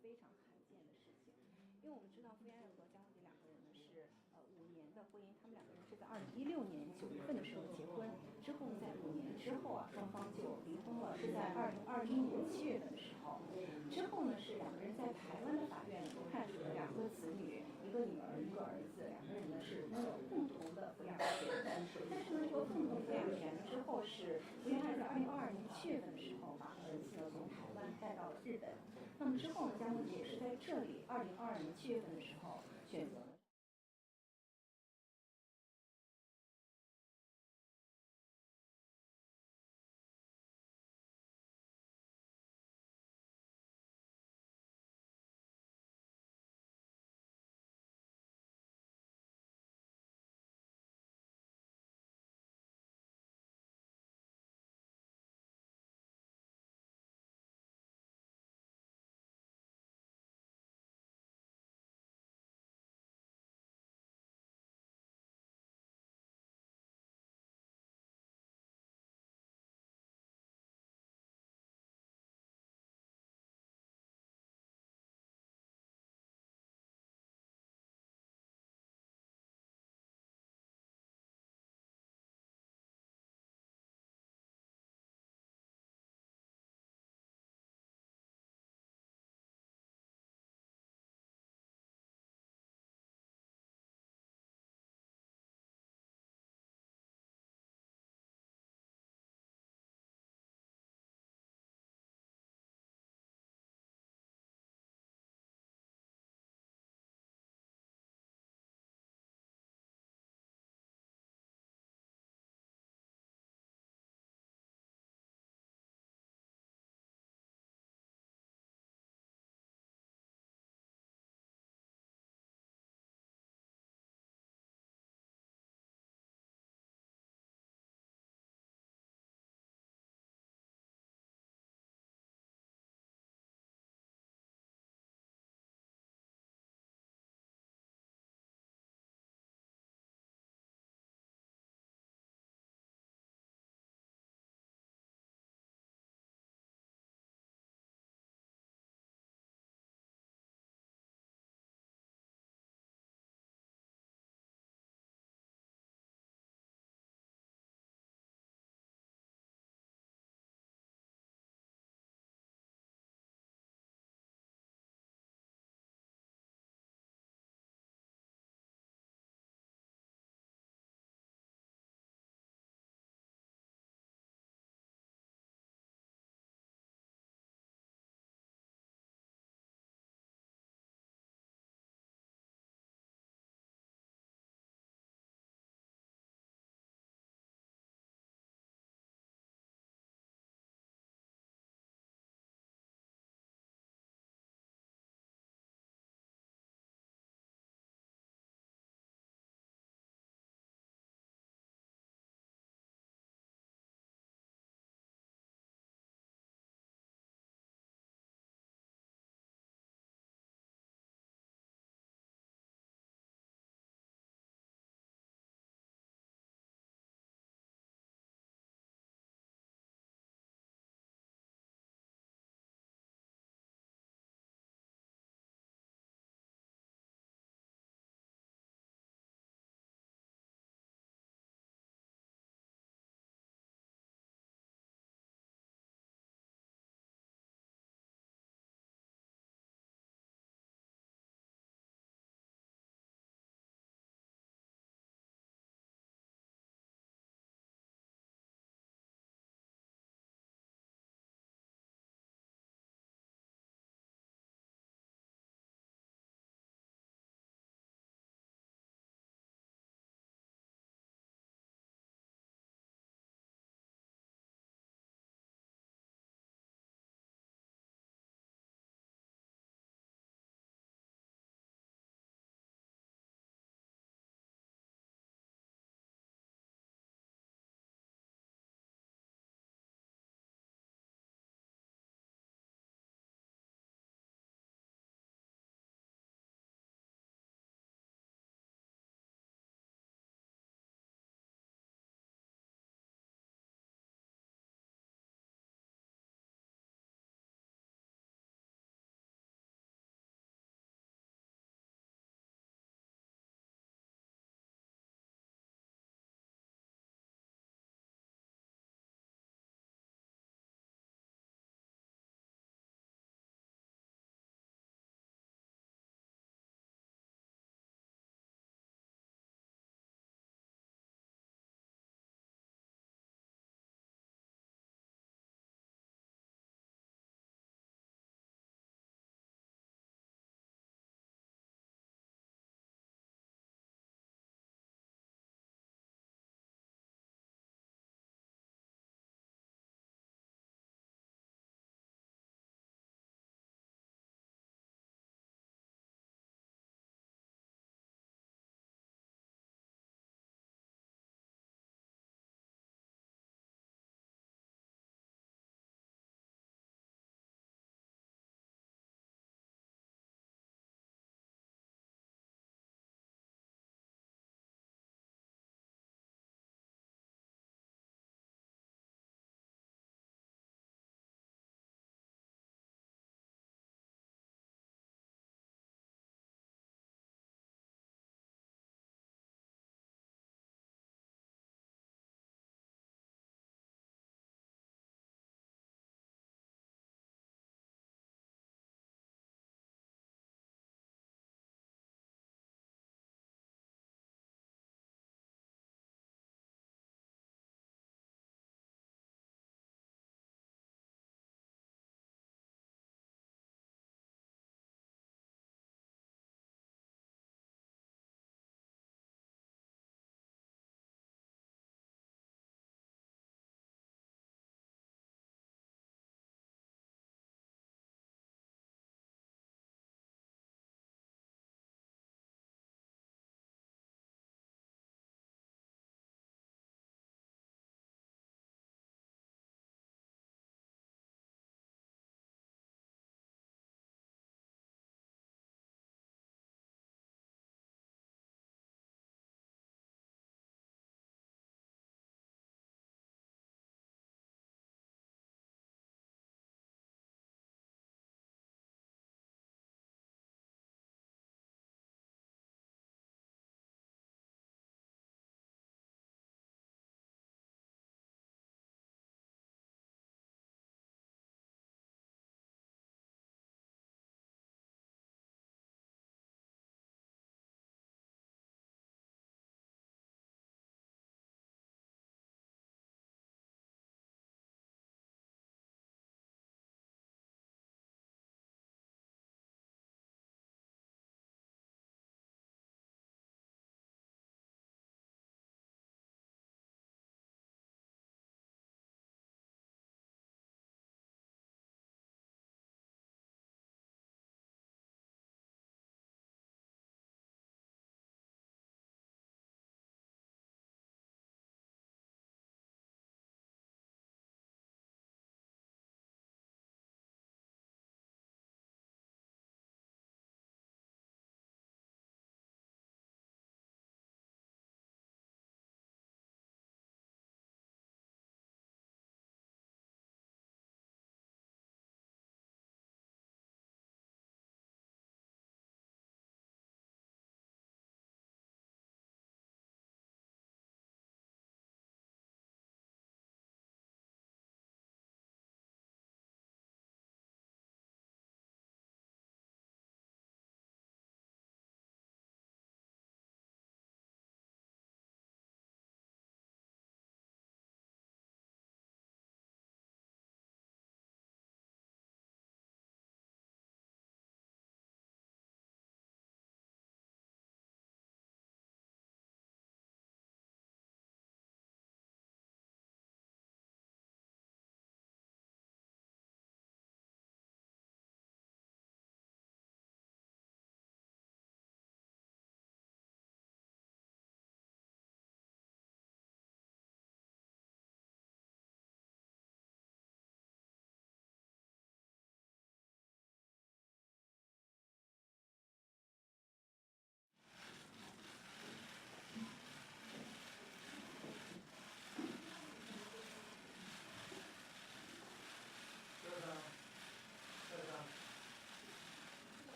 非常罕见的事情。因为我们知道福原爱和江宏杰两个人呢是5年的婚姻，他们两个人是在2016年9月份的时候结婚，之后在5年之后啊，双方就离婚了，是在2021年7月份的时候。之后呢，是两个人在台湾的法院都判处了2个子女，一个女儿，一个儿子，两个人呢是拥有共同的抚养权。但是呢，这个共同抚养权之后是福原爱在2022年7月份的时候把儿子呢从台湾带到了日本。那么之后呢，江宏杰也是在这里2022年7月份的时候选择了。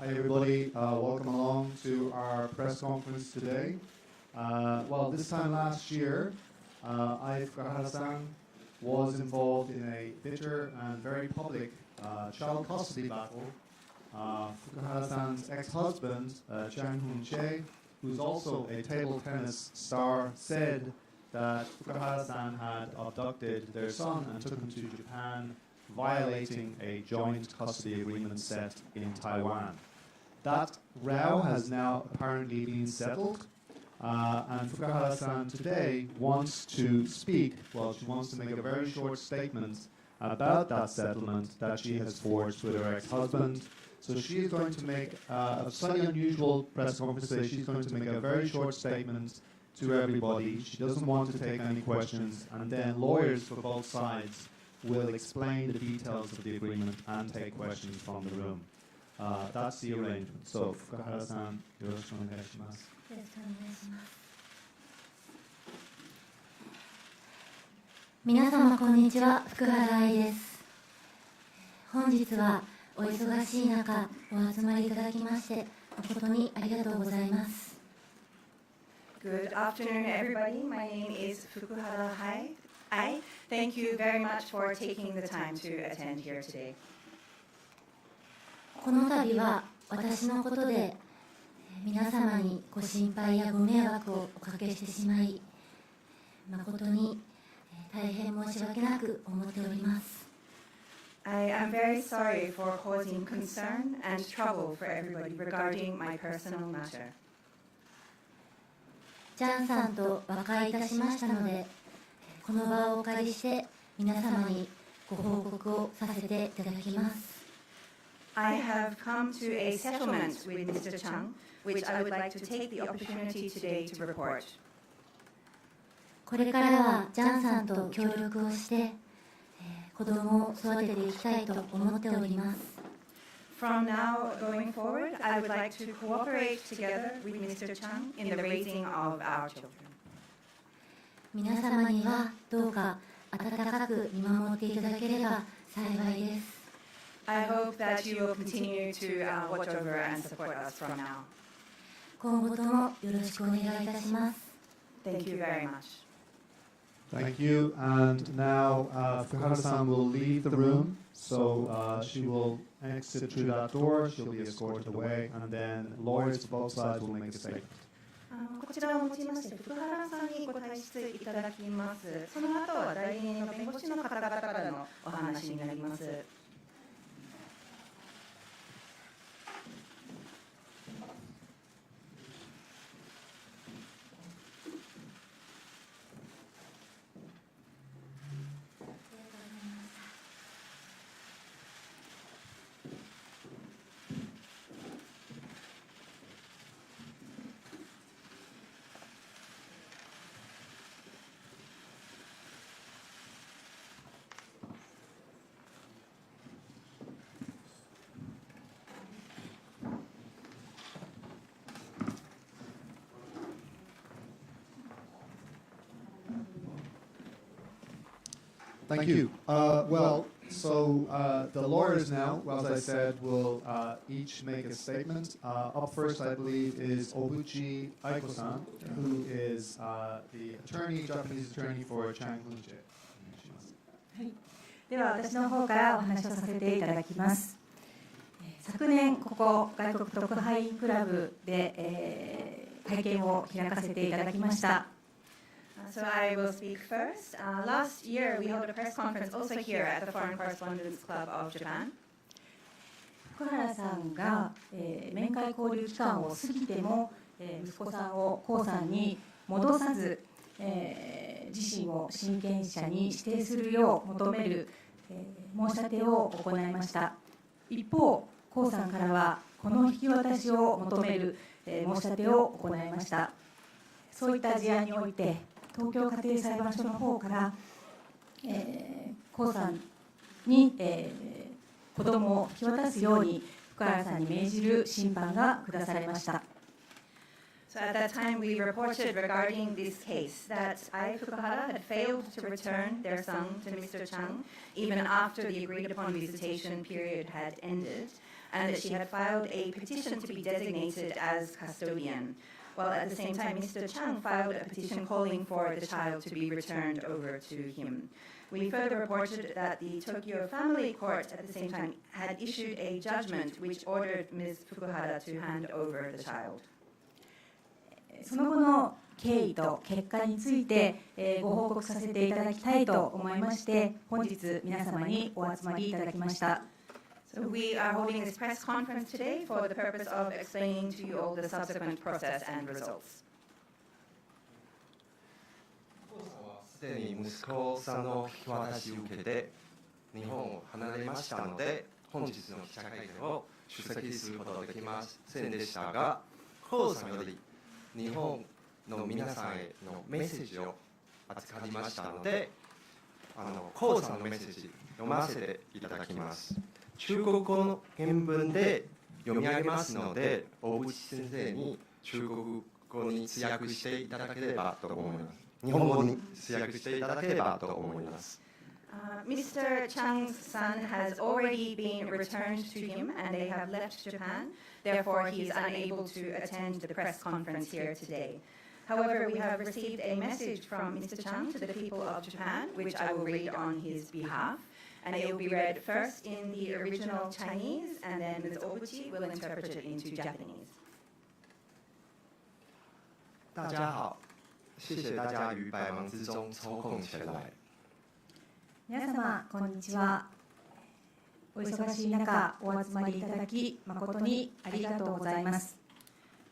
Hi everybody, welcome along to our press conference today. Well, this time last year, Fukuhara-san was involved in a bitter and very public child custody battle. Fukuhara-san's ex-husband, Chang Hoon-chae, who's also a table tennis star, said that Fukuhara-san had abducted their son and took him to Japan, violating a joint custody agreement set in Taiwan. That row has now apparently been settled, and Fukuhara-san today wants to speak. Well, she wants to make a very short statement about that settlement that she has forged with her ex-husband. So she is going to make a slightly unusual press conference today. She's going to make a very short statement to everybody. She doesn't want to take any questions, and then lawyers for both sides will explain the details of the agreement and take questions from the room. That's the arrangement. So, Fukuhara-san, yoroshiku onegai shimasu. 皆様こんにちは、福原愛です。本日はお忙しい中お集まりいただきまして誠にありがとうございます。 Good afternoon, everybody. My name is Fukuhara Ai. Thank you very much for taking the time to attend here today. この度は私のことで皆様にご心配やご迷惑をおかけしてしまい誠に大変申し訳なく思っております。 I am very sorry for causing concern and trouble for everybody regarding my personal matter. ジャンさんと和解いたしましたのでこの場をお借りして皆様にご報告をさせていただきます。 I have come to a settlement with Mr. Chang, which I would like to take the opportunity today to report. これからはジャンさんと協力をして子供を育てていきたいと思っております。 From now going forward, I would like to cooperate together with Mr. Chang in the raising of our children. 皆様にはどうか温かく見守っていただければ幸いです。 I hope that you will continue to watch over and support us from now. 今後ともよろしくお願いいたします。 Thank you very much. Thank you. And now Fukuhara-san will leave the room. So she will exit through that door. She'll be escorted away. And then lawyers for both sides will make a statement. こちらをもちまして福原さんにご退出いただきます。その後は代理人の弁護士の方々からのお話になります。 Thank you. Well, so the lawyers now, as I said, will each make a statement. Up first, I believe, is Obuchi Aiko-san, who is the attorney, Japanese attorney for Chang Hoon-chae. では私の方からお話をさせていただきます。昨年ここ外国特派員クラブで、会見を開かせていただきました。 So I will speak first. Last year we held a press conference also here at the Foreign Correspondents Club of Japan. 福原さんが、面会交流期間を過ぎても、息子さんを江さんに戻さず、自身を親権者に指定するよう求める、申し立てを行いました。一方、江さんからはこの引き渡しを求める、申し立てを行いました。そういった事案において東京家庭裁判所の方から、江さんに、子どもを引き渡すように福原さんに命じる審判が下されました。So at that time, we reported regarding this case that Ai Fukuhara had failed to return their son to Mr. Chang even after the agreed-upon visitation period had ended, and that she had filed a petition to be designated as custodian, while at the same time, Mr. Chang filed a petition calling for the child to be returned over to him. We further reported that the Tokyo Family Court at the same time had issued a judgment which ordered Ms. Fukuhara to hand over the child. その後の経緯と結果について、ご報告させていただきたいと思いまして、本日皆様にお集まりいただきました。So we are holding this press conference today for the purpose of explaining to you all the subsequent process and results. すでに息子さんの引き渡しを受けて日本を離れましたので、本日の記者会見を出席することができませんでしたが、江さんより日本の皆さんへのメッセージを預かりましたので、江さんのメッセージ読ませていただきます。中国語の原文で読み上げますので、大渕先生に中国語に通訳していただければと思います。日本語に通訳していただければと思います。Mr. Chang's son has already been returned to him and they have left Japan. Therefore, he is unable to attend the press conference here today. However, we have received a message from Mr. Chang to the people of Japan, which I will read on his behalf. And it will be read first in the original Chinese, and then Ms. Obuchi will interpret it into Japanese. 大家好，谢谢大家于百忙之中抽空前来。皆様こんにちは。お忙しい中お集まりいただき誠にありがとうございます。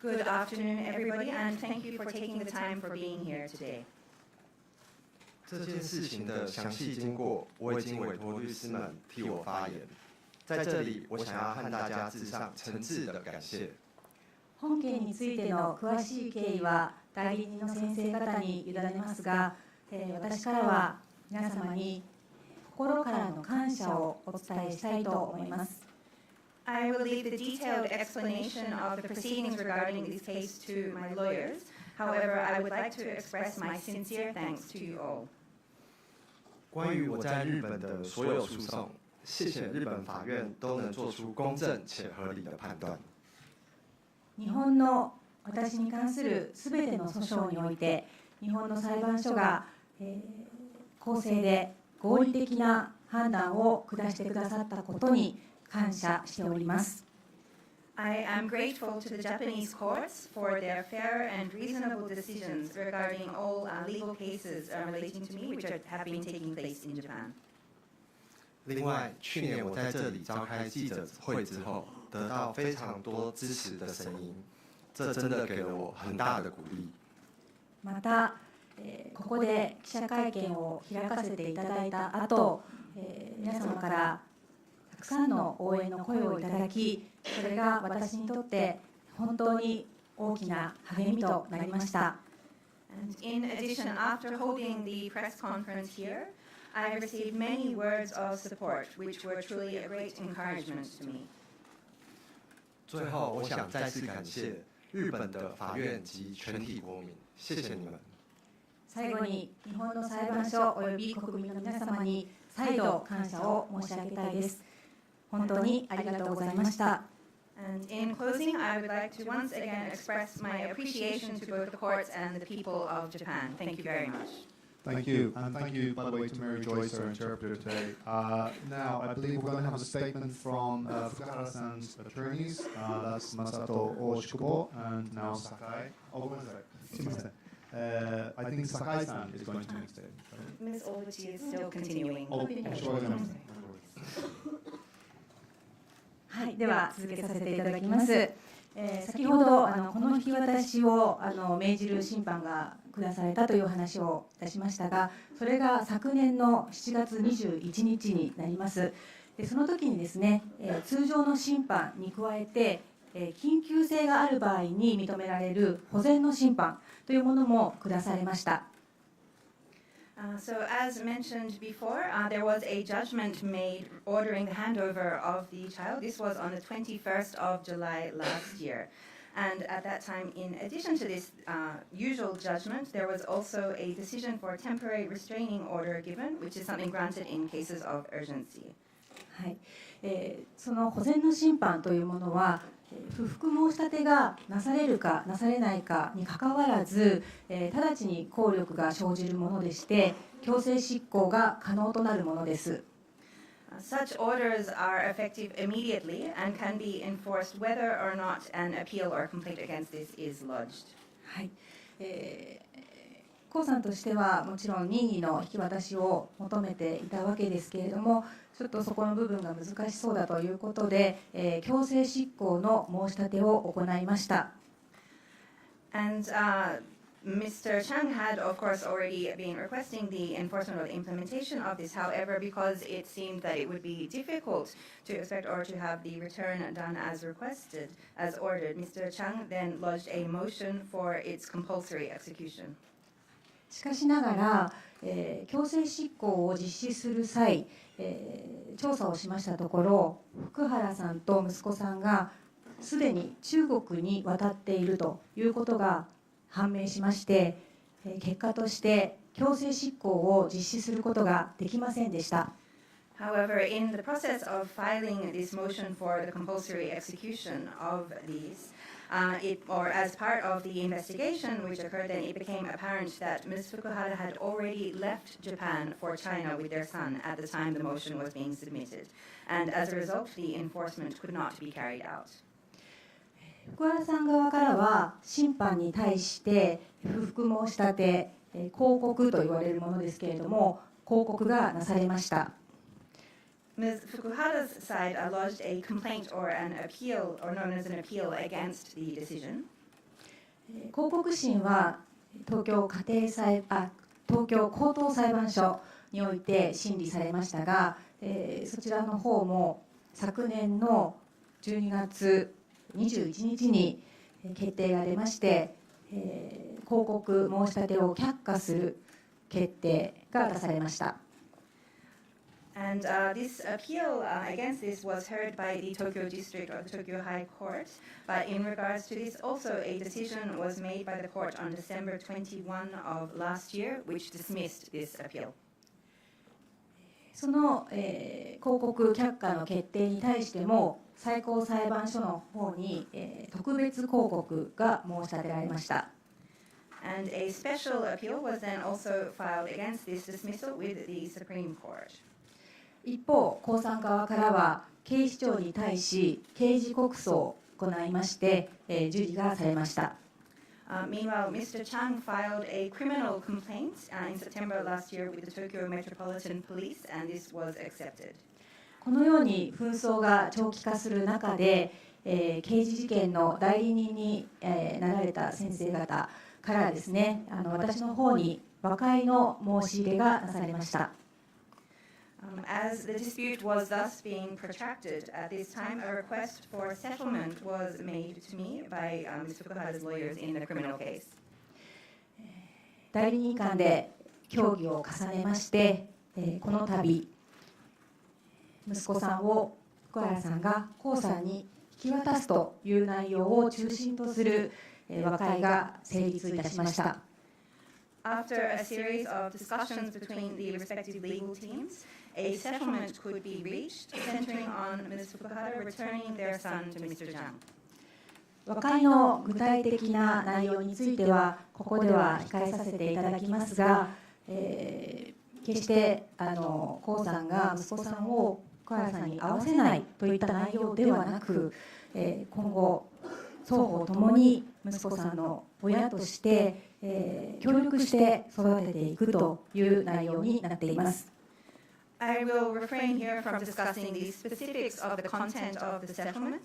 Good afternoon, everybody, and thank you for taking the time for being here today. 这件事情的详细经过，我已经委托律师们替我发言。在这里，我想要和大家致上诚挚的感谢。本件についての詳しい経緯は代理人の先生方に委ねますが、私からは皆様に心からの感謝をお伝えしたいと思います。I will leave the detailed explanation of the proceedings regarding this case to my lawyers. However, I would like to express my sincere thanks to you all. 关于我在日本的所有诉讼，谢谢日本法院都能做出公正且合理的判断。日本の私に関するすべての訴訟において、日本の裁判所が、公正で合理的な判断を下してくださったことに感謝しております。I am grateful to the Japanese courts for their fair and reasonable decisions regarding all legal cases relating to me which have been taking place in Japan. 另外，去年我在这里召开记者会之后，得到非常多支持的声音，这真的给了我很大的鼓励。また、ここで記者会見を開かせていただいた後、皆様からたくさんの応援の声をいただき、それが私にとって本当に大きな励みとなりました。And in addition, after holding the press conference here, I have received many words of support, which were truly a great encouragement to me. 最后，我想再次感谢日本的法院及全体国民，谢谢你们。最後に日本の裁判所および国民の皆様に再度感謝を申し上げたいです。本当にありがとうございました。And in closing, I would like to once again express my appreciation to both the courts and the people of Japan. Thank you very much. Thank you, and thank you, by the way, to Mary Joyce, our interpreter today. Now, I believe we're going to have a statement from Fukuhara-san's attorneys. That's Masato押久保and now Sakai. Oh, one second. I think Sakai-san is going to make a statement. Ms. Obuchi is still continuing. Oh, sure. はい、では続けさせていただきます。先ほどこの引き渡しを命じる審判が下されたという話をいたしましたが、それが昨年の7月21日になります。でその時にですね、通常の審判に加えて緊急性がある場合に認められる保全の審判というものも下されました。So as mentioned before, there was a judgment made ordering the handover of the child. This was on the 21st of July last year. And at that time, in addition to this usual judgment, there was also a decision for a temporary restraining order given, which is something granted in cases of urgency. はい、その保全の審判というものは不服申し立てがなされるかなされないかにかかわらず、直ちに効力が生じるものでして強制執行が可能となるものです。Such orders are effective immediately and can be enforced whether or not an appeal or complaint against this is lodged. はい、江さんとしてはもちろん任意の引き渡しを求めていたわけですけれども、ちょっとそこの部分が難しそうだということで、強制執行の申し立てを行いました。And Mr. Chang had, of course, already been requesting the enforcement or the implementation of this. However, because it seemed that it would be difficult to expect or to have the return done as requested, as ordered, Mr. Chang then lodged a motion for its compulsory execution. しかしながら、強制執行を実施する際、調査をしましたところ、福原さんと息子さんがすでに中国に渡っているということが判明しまして、結果として強制執行を実施することができませんでした。However, in the process of filing this motion for the compulsory execution of these, or as part of the investigation which occurred, then it became apparent that Ms. Fukuhara had already left Japan for China with their son at the time the motion was being submitted. And as a result, the enforcement could not be carried out. 福原さん側からは審判に対して不服申し立て、抗告と言われるものですけれども、抗告がなされました。Ms. Fukuhara's side lodged a complaint or an appeal, or known as an appeal, against the decision. 抗告審は東京高等裁判所において審理されましたが、そちらの方も昨年の12月21日に決定が出まして、抗告申し立てを却下する決定が出されました。And this appeal against this was heard by the Tokyo District of the Tokyo High Court. But in regards to this, also a decision was made by the court on December 21 of last year, which dismissed this appeal. その、抗告却下の決定に対しても最高裁判所の方に、特別抗告が申し立てられました。And a special appeal was then also filed against this dismissal with the Supreme Court. 一方、江さん側からは警視庁に対し刑事告訴を行いまして、受理がされました。Meanwhile, Mr. Chang filed a criminal complaint in September last year with the Tokyo Metropolitan Police, and this was accepted. このように紛争が長期化する中で、刑事事件の代理人に、なられた先生方からですね、私の方に和解の申し入れがなされました。As the dispute was thus being protracted, at this time a request for settlement was made to me by Ms. Fukuhara's lawyers in the criminal case. 代理人間で協議を重ねまして、この度息子さんを福原さんが江さんに引き渡すという内容を中心とする和解が成立いたしました。After a series of discussions between the respective legal teams, a settlement could be reached, centering on Ms. Fukuhara returning their son to Mr. Chang. 和解の具体的な内容についてはここでは控えさせていただきますが、決して江さんが息子さんを福原さんに会わせないといった内容ではなく、今後双方ともに息子さんの親として、協力して育てていくという内容になっています。I will refrain here from discussing the specifics of the content of the settlement.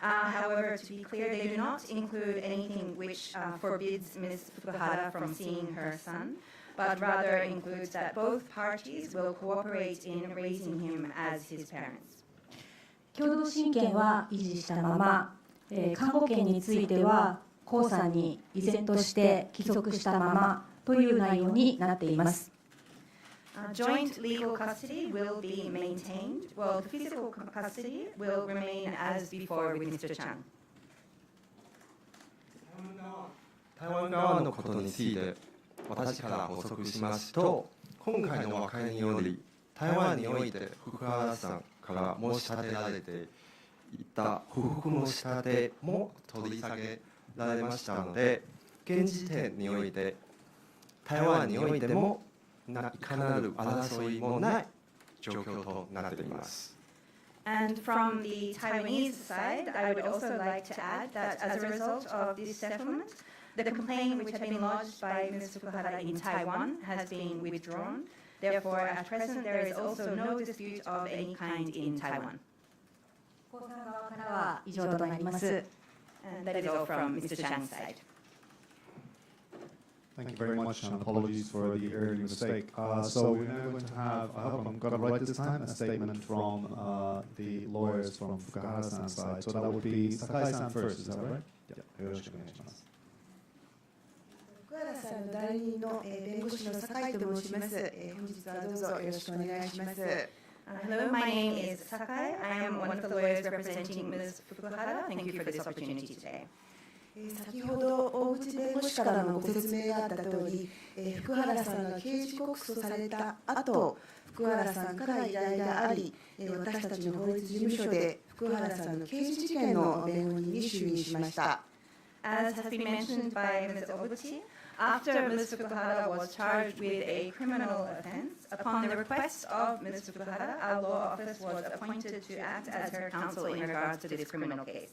However, to be clear, they do not include anything which forbids Ms. Fukuhara from seeing her son, but rather includes that both parties will cooperate in raising him as his parents. 共同親権は維持したまま、監護権については江さんに依然として帰属したままという内容になっています。Joint legal custody will be maintained, while the physical custody will remain as before with Mr. Chang. 台湾側のことについて私から補足しますと、今回の和解により台湾において福原さんから申し立てられていた不服の仕立ても取り下げられましたので、現時点において台湾においてもいかなる争いもない状況となっています。And from the Taiwanese side, I would also like to add that as a result of this settlement, the complaint which had been lodged by Ms. Fukuhara in Taiwan has been withdrawn. Therefore, at present, there is also no dispute of any kind in Taiwan. 江さん側からは以上となります。 And that is all from Mr. Chang's side. Thank you very much, and apologies for the early mistake. So we're now going to have, I hope I'm got it right this time, a statement from the lawyers from Fukuhara-san's side. So that would be Sakai-san first, is that right? Yeah. よろしくお願いします。福原さんの代理人の弁護士の酒井と申します。本日はどうぞよろしくお願いします。Hello, my name is Sakai. I am one of the lawyers representing Ms. Fukuhara. Thank you for this opportunity today. 先ほど大渕弁護士からのご説明があった通り、福原さんが刑事告訴された後、福原さんから依頼があり、私たちの法律事務所で福原さんの刑事事件の弁護人に就任しました。As has been mentioned by Ms. Obuchi, after Ms. Fukuhara was charged with a criminal offense, upon the request of Ms. Fukuhara, our law office was appointed to act as her counsel in regards to this criminal case.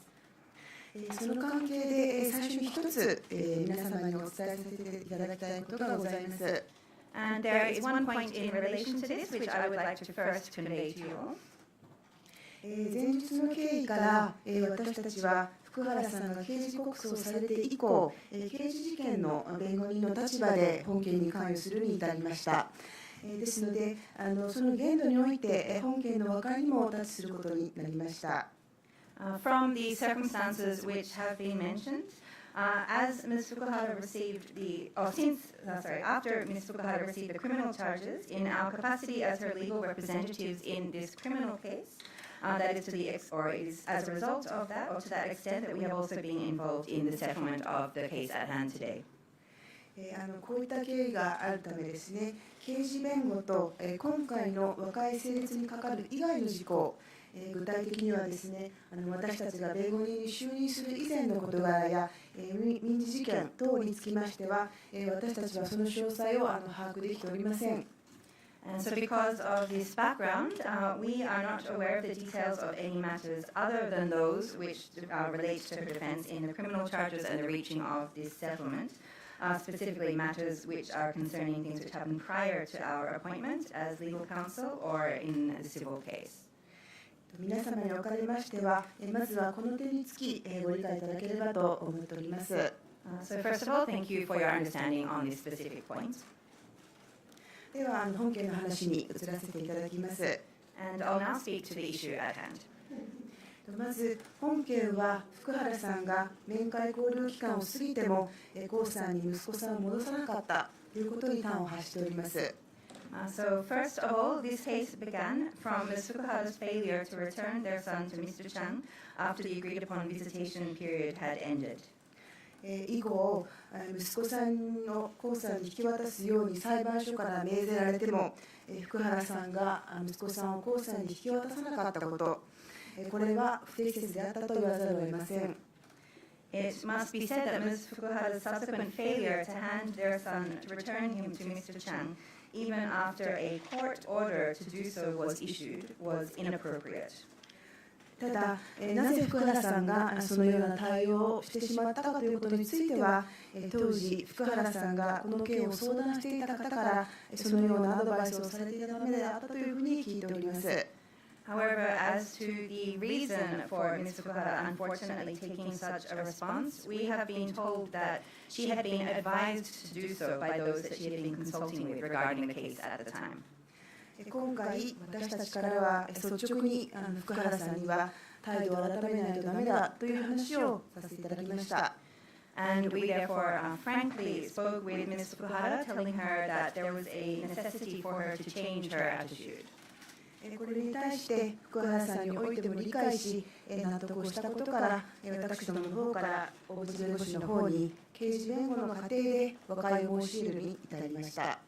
その関係で最初に一つ皆様にお伝えさせていただきたいことがございます。And there is one point in relation to this which I would like to first convey to you all. 前日の経緯から私たちは福原さんが刑事告訴をされて以降、刑事事件の弁護人の立場で本件に関与するに至りました。ですので、その限度において本件の和解にもタッチすることになりました。From the circumstances which have been mentioned, as Ms. Fukuhara received after Ms. Fukuhara received the criminal charges, in our capacity as her legal representatives in this criminal case, that is is as a result of that, or to that extent that we have also been involved in the settlement of the case at hand today. こういった経緯があるためですね、刑事弁護と今回の和解成立に係る以外の事項、具体的にはですね、私たちが弁護人に就任する以前の事柄や民事事件等につきましては、私たちはその詳細を把握できておりません。And so because of this background, we are not aware of the details of any matters other than those which relate to her defense in the criminal charges and the reaching of this settlement, specifically matters which are concerning things which happened prior to our appointment as legal counsel or in the civil case. 皆様におかれましては、まずはこの点につきご理解いただければと思っております。So first of all, thank you for your understanding on this specific point. では本件の話に移らせていただきます。And I'll now speak to the issue at hand. まず本件は福原さんが面会交流期間を過ぎても江さんに息子さんを戻さなかったということに端を発しております。So first of all, this case began from Ms. Fukuhara's failure to return their son to Mr. Chang after the agreed upon visitation period had ended. 以後、息子さんを江さんに引き渡すように裁判所から命ぜられても、福原さんが息子さんを江さんに引き渡さなかったこと、これは不適切であったと言わざるを得ません。It must be said that Ms. Fukuhara's subsequent failure to hand their son to return him to Mr. Chang, even after a court order to do so was issued, was inappropriate. ただ、なぜ福原さんがそのような対応をしてしまったかということについては、当時、福原さんがこの件を相談していた方から、そのようなアドバイスをされていたためであったというふうに聞いております。However, as to the reason for Ms. Fukuhara unfortunately taking such a response, we have been told that she had been advised to do so by those that she had been consulting with regarding the case at the time. 今回、私たちからは率直に福原さんには態度を改めないとダメだという話をさせていただきました。And we therefore frankly spoke with Ms. Fukuhara, telling her that there was a necessity for her to change her attitude. これに対して福原さんにおいても理解し、納得をしたことから、私どもの方から大渕弁護士の方に刑事弁護の過程で和解を申し入れるに至りました。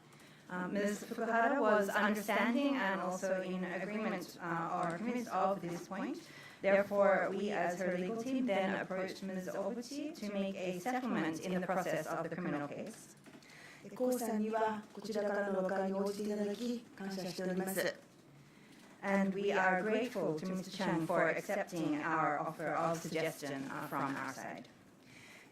Ms. Fukuhara was understanding and also in agreement or convinced of this point. Therefore, we as her legal team then approached Ms. Obuchi to make a settlement in the process of the criminal case. 江さんにはこちらからの和解に応じていただき感謝しております。And we are grateful to Mr. Chang for accepting our offer of suggestion from our side.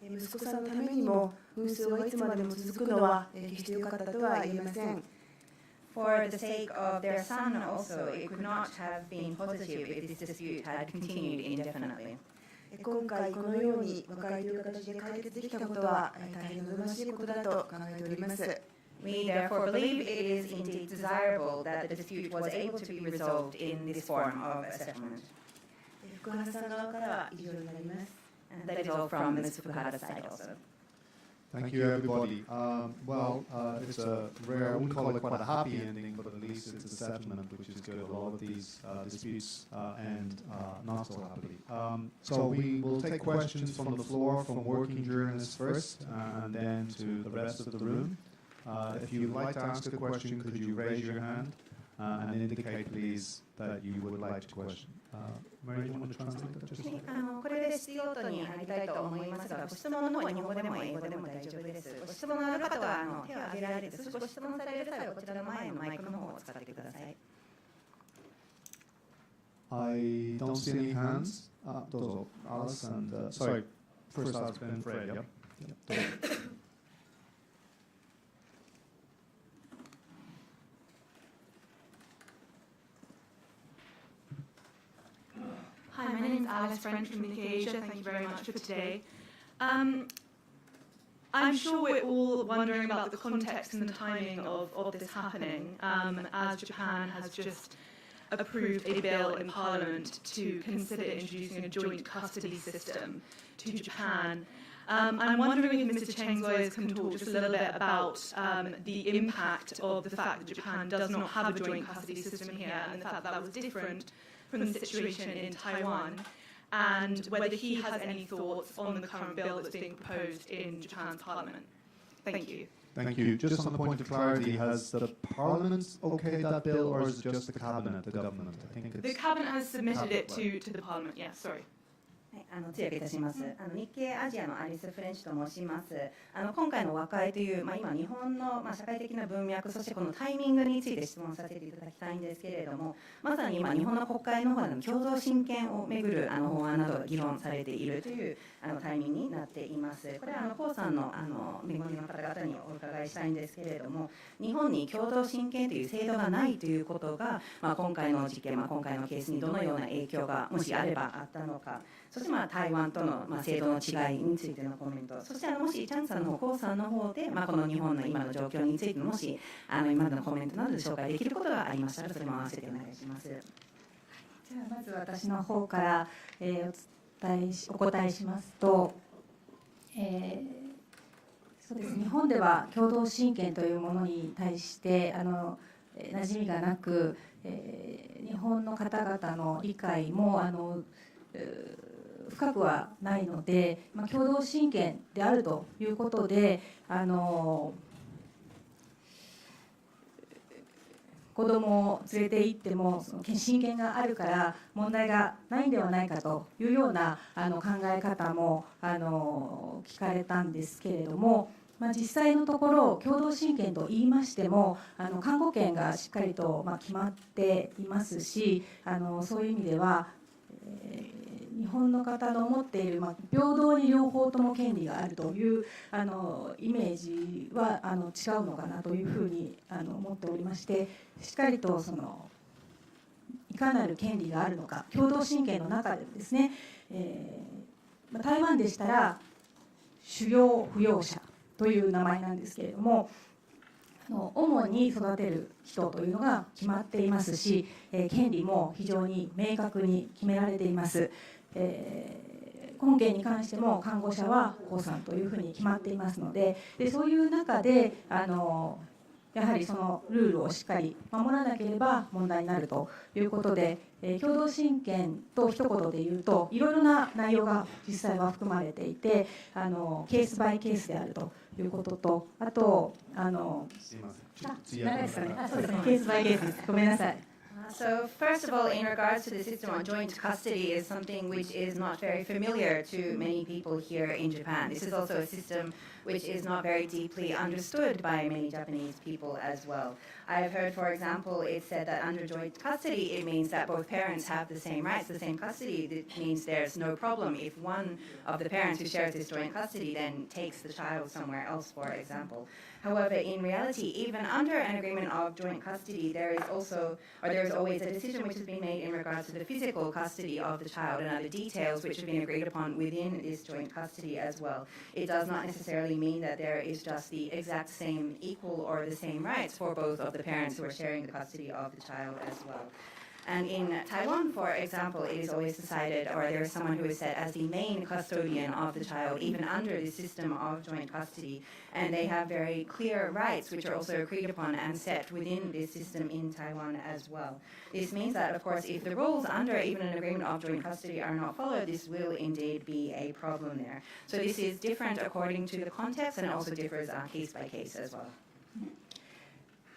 息子さんのためにも紛争がいつまでも続くのは決して良かったとは言えません。For the sake of their son also, it could not have been positive if this dispute had continued indefinitely. 今回このように和解という形で解決できたことは大変望ましいことだと考えております。We therefore believe it is indeed desirable that the dispute was able to be resolved in this form of a settlement. 福原さん側からは以上になります。And that is all from Ms. Fukuhara's side also. Thank you, everybody. It's a rare, I wouldn't call it quite a happy ending, but at least it's a settlement, which is good. A lot of these disputes end not so happily. So we will take questions from the floor, from working journalists first, and then to the rest of the room. If you'd like to ask a question, could you raise your hand and indicate, please, that you would like to question. Mary, do you want to translate that? Just これで質疑応答に入りたいと思いますが、ご質問の方は日本語でも英語でも大丈夫です。ご質問のある方は手を挙げられて、そしてご質問される際はこちらの前のマイクの方を使ってください。I don't see any hands. どうぞ。Alice and sorry, first Alice, then Fred. Yep. どうぞ。Hi, my name is Alice French from Nikkei Asia. Thank you very much for today. I'm sure we're all wondering about the context and the timing of this happening, as Japan has just approved a bill in Parliament to consider introducing a joint custody system to Japan. I'm wondering if Mr. Cheng's lawyers can talk just a little bit about the impact of the fact that Japan does not have a joint custody system here and the fact that was different from the situation in Taiwan, and whether he has any thoughts on the current bill that's being proposed in Japan's parliament. Thank you. Thank you. Just on the point of clarity, has the Parliament okayed that bill, or is it just the Cabinet, the government? I think it's the Cabinet has submitted it to the Parliament. Yeah, sorry. 通訳いたします。日系アジアのアリス・フレンチと申します。今回の和解という、今日本の、社会的な文脈、そしてこのタイミングについて質問させていただきたいんですけれども、まさに今日本の国会の方での共同親権をめぐる法案などが議論されているというタイミングになっています。これは江さんの弁護人の方々にお伺いしたいんですけれども、日本に共同親権という制度がないということが、今回の事件、今回のケースにどのような影響がもしあればあったのか。そして台湾との制度の違いについてのコメント、そしてもしチャンさんの方、江さんの方で、この日本の今の状況についてもし今までのコメントなどで紹介できることがありましたら、それも合わせてお願いします。じゃあまず私の方から、お答えしますと、そうです。日本では共同親権というものに対して馴染みがなく、日本の方々の理解も深くはないので、共同親権であるということで子供を連れて行っても親権があるから問題がないんではないかというような考え方も聞かれたんですけれども、実際のところ共同親権と言いましても監護権がしっかりと決まっていますし、そういう意味では日本の方の持っている平等に両方とも権利があるというイメージは違うのかなというふうに思っておりまして、しっかりといかなる権利があるのか、共同親権の中でですね、台湾でしたら主要扶養者という名前なんですけれども、主に育てる人というのが決まっていますし、権利も非常に明確に決められています。本件に関しても看護者は江さんというふうに決まっていますので、そういう中でやはりそのルールをしっかり守らなければ問題になるということで、共同親権と一言で言うといろいろな内容が実際は含まれていて、ケースバイケースであるということと、あとすいません、長いですかね。そうですね、ケースバイケースです。ごめんなさい。So first of all, in regards to the system on joint custody is something which is not very familiar to many people here in Japan. This is also a system which is not very deeply understood by many Japanese people as well. I've heard, for example, it said that under joint custody, it means that both parents have the same rights, the same custody. It means there's no problem if one of the parents who shares this joint custody then takes the child somewhere else, for example. However, in reality, even under an agreement of joint custody, there is always a decision which has been made in regards to the physical custody of the child and other details which have been agreed upon within this joint custody as well. It does not necessarily mean that there is just the exact same equal or the same rights for both of the parents who are sharing the custody of the child as well. And in Taiwan, for example, it is always decided, or there is someone who is set as the main custodian of the child, even under the system of joint custody. And they have very clear rights, which are also agreed upon and set within this system in Taiwan as well. This means that, of course, if the rules under even an agreement of joint custody are not followed, this will indeed be a problem there. So this is different according to the context, and it also differs case by case as well.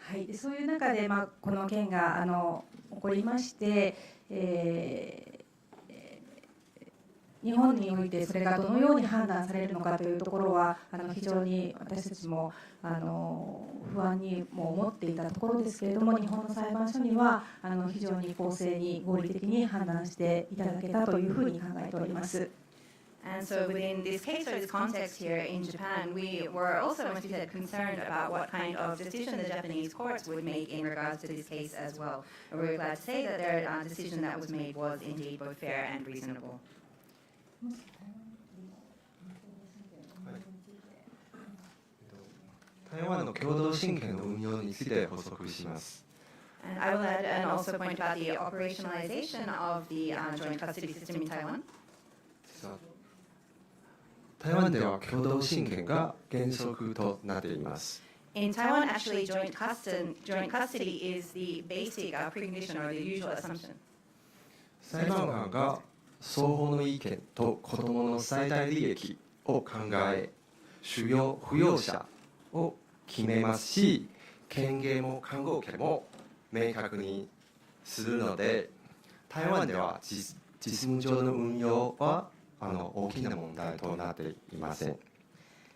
はい、そういう中で、この件が起こりまして、日本においてそれがどのように判断されるのかというところは非常に私たちも不安にも思っていたところですけれども、日本の裁判所には非常に公正に合理的に判断していただけたというふうに考えております。And so within this case or this context here in Japan, we were also, as we said, concerned about what kind of decision the Japanese courts would make in regards to this case as well. And we're glad to say that their decision that was made was indeed both fair and reasonable. 台湾の共同親権の運用について補足します。And I will add and also point out the operationalization of the joint custody system in Taiwan. 台湾では共同親権が原則となっています。In Taiwan, actually, joint custody is the basic precondition or the usual assumption. 裁判官が双方の意見と子どもの最大利益を考え、扶養者を決めますし、権限も監護権も明確にするので、台湾では実務上の運用は大きな問題となっていません。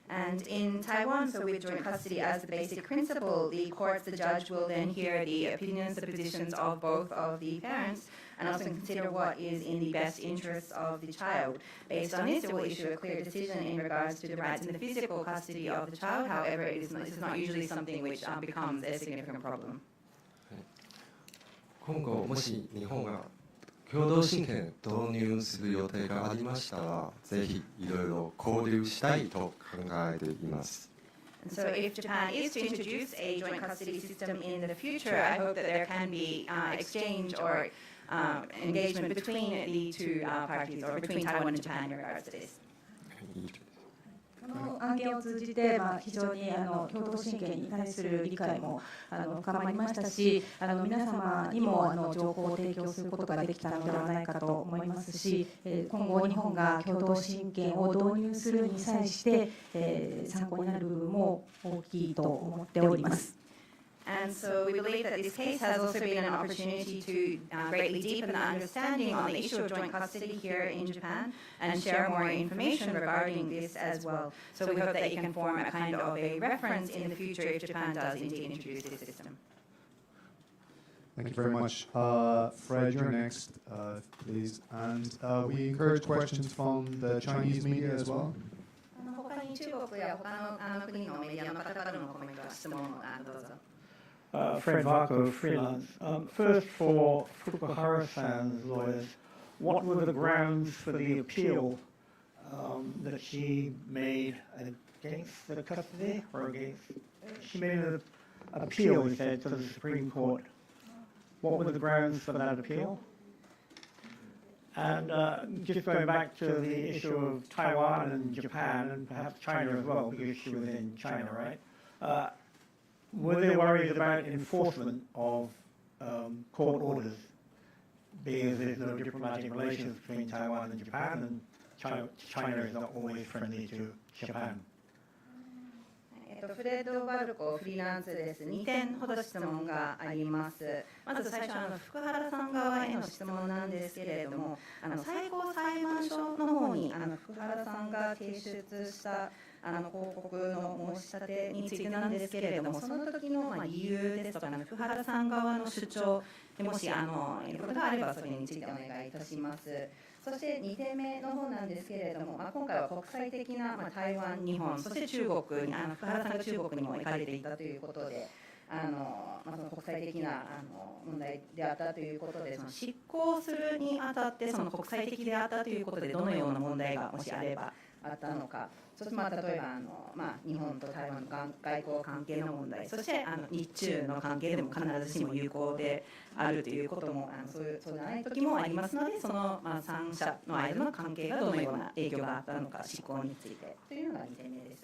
And in Taiwan, so with joint custody as the basic principle, the courts, the judge will then hear the opinions, the positions of both of the parents, and also consider what is in the best interests of the child. Based on this, it will issue a clear decision in regards to the rights and the physical custody of the child. However, this is not usually something which becomes a significant problem. 今後もし日本が共同親権導入する予定がありましたら、ぜひいろいろ交流したいと考えています。So if Japan is to introduce a joint custody system in the future, I hope that there can be exchange or engagement between the two parties, or between Taiwan and Japan in regards to this. この案件を通じて、非常に共同親権に対する理解も深まりましたし、皆様にも情報を提供することができたのではないかと思いますし、今後日本が共同親権を導入するに際して参考になる部分も大きいと思っております。And so we believe that this case has also been an opportunity to greatly deepen the understanding on the issue of joint custody here in Japan and share more information regarding this as well. So we hope that it can form a kind of a reference in the future if Japan does indeed introduce this system. Thank you very much. Fred, you're next, please. And we encourage questions from the Chinese media as well. 他に中国や他の国のメディアの方からのコメント、質問をどうぞ。Fred Varco, freelance. First, for Fukuhara-san's lawyers, what were the grounds for the appeal that she made against the custody, or against? She made an appeal, he said, to the Supreme Court. What were the grounds for that appeal? And just going back to the issue of Taiwan and Japan, and perhaps China as well, because she was in China, right? were there worries about enforcement of court orders, being as there's no diplomatic relations between Taiwan and Japan, and China is not always friendly to Japan? フレッド・バルコフリーランスです。2点ほど質問があります。まず最初福原さん側への質問なんですけれども、最高裁判所の方に福原さんが提出した報告の申し立てについてなんですけれども、その時の理由ですとか福原さん側の主張でもしいることがあればそれについてお願いいたします。そして2点目の方なんですけれども、今回は国際的な台湾、日本、そして中国に福原さんが中国にも行かれていたということで、その国際的な問題であったということで、その執行するにあたってその国際的であったということでどのような問題がもしあればあったのか、そして例えば日本と台湾の外交関係の問題、そして日中の関係でも必ずしも有効であるということもそうじゃない時もありますので、その3者の間の関係がどのような影響があったのか、執行についてというのが2点目です。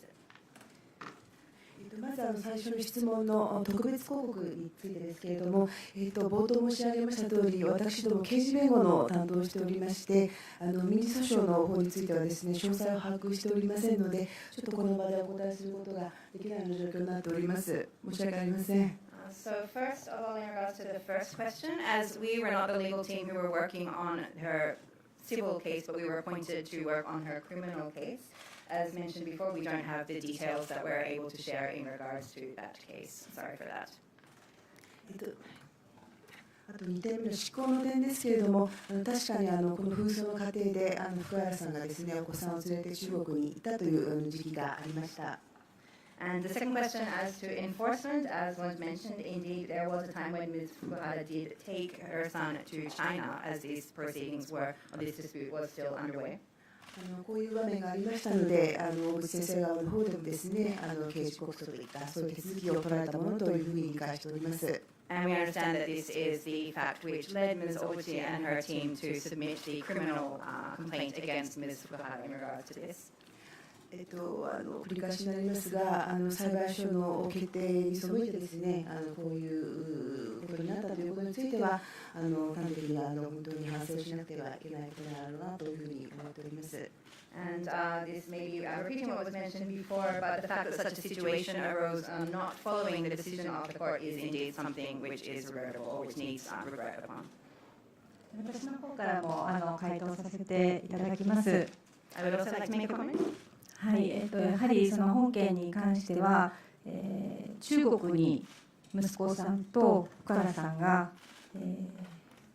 まず最初の質問の特別抗告についてですけれども、冒頭申し上げましたとおり、私ども刑事弁護の担当をしておりまして、民事訴訟の方についてはですね、詳細を把握しておりませんので、ちょっとこの場でお答えすることができないような状況になっております。申し訳ありません。So first of all, in regards to the first question, as we were not the legal team who were working on her civil case, but we were appointed to work on her criminal case. As mentioned before, we don't have the details that we're able to share in regards to that case. Sorry for that. あと2点目の執行の点ですけれども、確かにこの紛争の過程で福原さんがですね、お子さんを連れて中国に行ったという時期がありました。And the second question as to enforcement, as was mentioned, indeed there was a time when Ms. Fukuhara did take her son to China as these proceedings were, or this dispute was still underway. こういう場面がありましたので、大渕先生側の方でもですね、刑事告訴といったそういう手続きを取られたものというふうに理解しております。And we understand that this is the fact which led Ms. Obuchi and her team to submit the criminal complaint against Ms. Fukuhara in regards to this. 繰り返しになりますが、裁判所の決定に背いてですね、こういうことになったということについては、端的に本当に反省しなくてはいけないことなのかなというふうに思っております。And this may be repeating what was mentioned before, but the fact that such a situation arose not following the decision of the court is indeed something which is regrettable or which needs regret upon. 私の方からも回答させていただきます。I would also like to make a comment. はい、やはりその本件に関しては、中国に息子さんと福原さんが、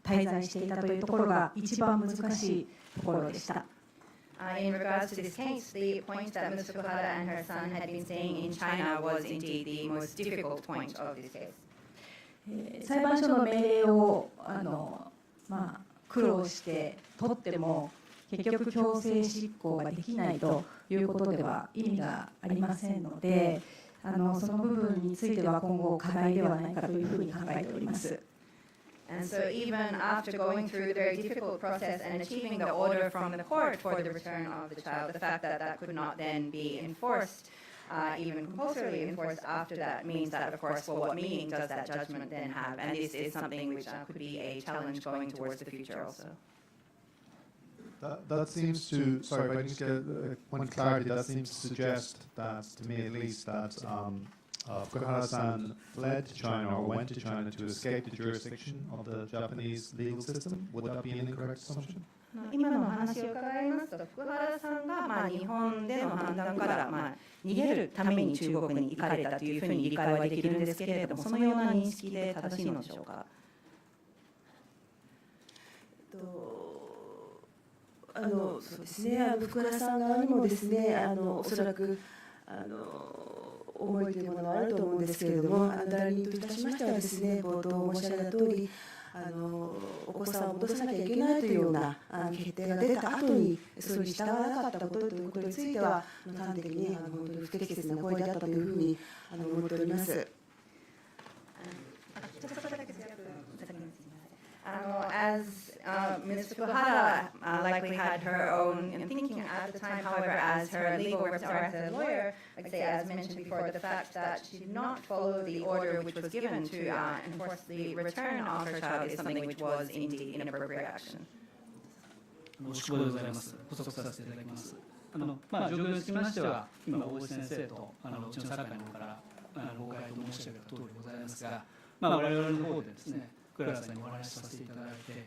滞在していたというところが一番難しいところでした。In regards to this case, the point that Ms. Fukuhara and her son had been staying in China was indeed the most difficult point of this case. 裁判所の命令を苦労して取っても結局強制執行ができないということでは意味がありませんので、その部分については今後課題ではないかというふうに考えております。And so even after going through the very difficult process and achieving the order from the court for the return of the child, the fact that that could not then be enforced, even compulsorily enforced after that, means that, of course, well, what meaning does that judgment then have? And this is something which could be a challenge going towards the future also. That seems to, sorry, if I can just get one clarity, that seems to suggest that, to me at least, that Fukuhara-san fled to China or went to China to escape the jurisdiction of the Japanese legal system. Would that be an incorrect assumption? 今のお話を伺いますと、福原さんが日本での判断から逃げるために中国に行かれたというふうに理解はできるんですけれども、そのような認識で正しいのでしょうか。そうですね、福原さん側にもですね、おそらく思いというものはあると思うんですけれども、代理人といたしましてはですね、冒頭申し上げた通り、お子さんを戻さなきゃいけないというような決定が出た後にそれに従わなかったことということについては端的に本当に不適切な行為であったというふうに思っております。As Ms. Fukuhara likely had her own thinking at at the time, however, as her legal representative, or as a lawyer, I'd say, as mentioned before, the fact that she did not follow the order which was given to enforce the return of her child is something which was indeed inappropriate action. 押久保でございます。補足させていただきます。状況につきましては、今、大渕先生とうちの酒井の方からご回答申し上げた通りでございますが、我々の方でですね、福原さんにお話しさせていただいて、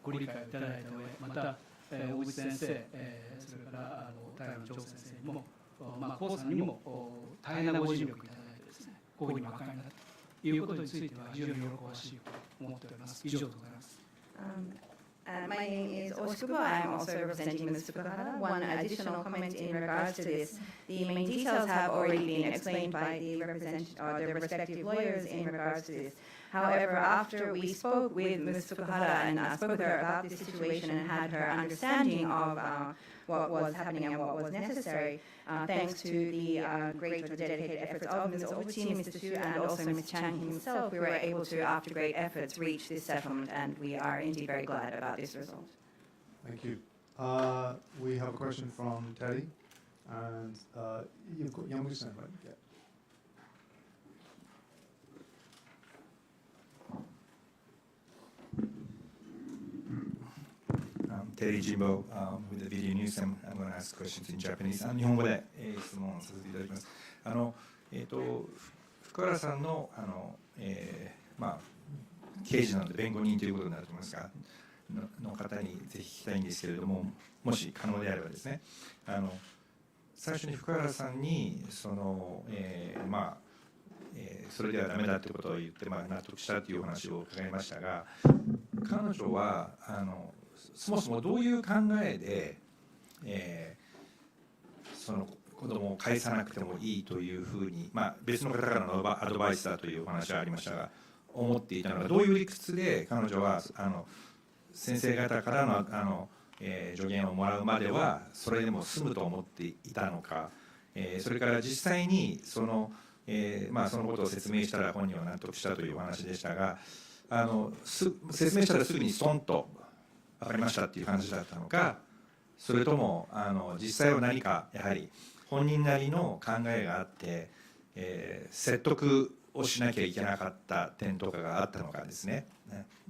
ご理解をいただいた上、また、大渕先生、それから平野長先生にも、江さんにも大変なご尽力いただいてですね、こういうふうに和解になったということについては非常に喜ばしいと思っております。以上でございます。My name is Oshubo. I'm also representing Ms. Fukuhara. One additional comment in regards to this. The main details have already been explained by the respective lawyers in regards to this. However, after we spoke with Ms. Fukuhara and spoke with her about this situation and had her understanding of what was happening and what was necessary, thanks to the great or dedicated efforts of Ms. Obuchi, Mr. Shu, and also Ms. Chang himself, we were able to, after great efforts, reach this settlement, and we are indeed very glad about this result. Thank you. We have a question from Teddy, and you've got Yamaguchi-san, right? Yeah. Terry Jimbo with the video news. I'm going to ask questions in Japanese. 日本語で質問させていただきます。福原さんの刑事なので弁護人ということになると思いますが、の方にぜひ聞きたいんですけれども、もし可能であればですね、最初に福原さんにそれではダメだということを言って納得したというお話を伺いましたが、彼女はそもそもどういう考えで、その子供を返さなくてもいいというふうに、別の方からのアドバイスだというお話はありましたが、思っていたのがどういう理屈で彼女は先生方からの助言をもらうまではそれでも済むと思っていたのか、それから実際にそのことを説明したら本人は納得したというお話でしたが、説明したらすぐにストンと分かりましたっていう話だったのか、それとも実際は何かやはり本人なりの考えがあって、説得をしなきゃいけなかった点とかがあったのかですね。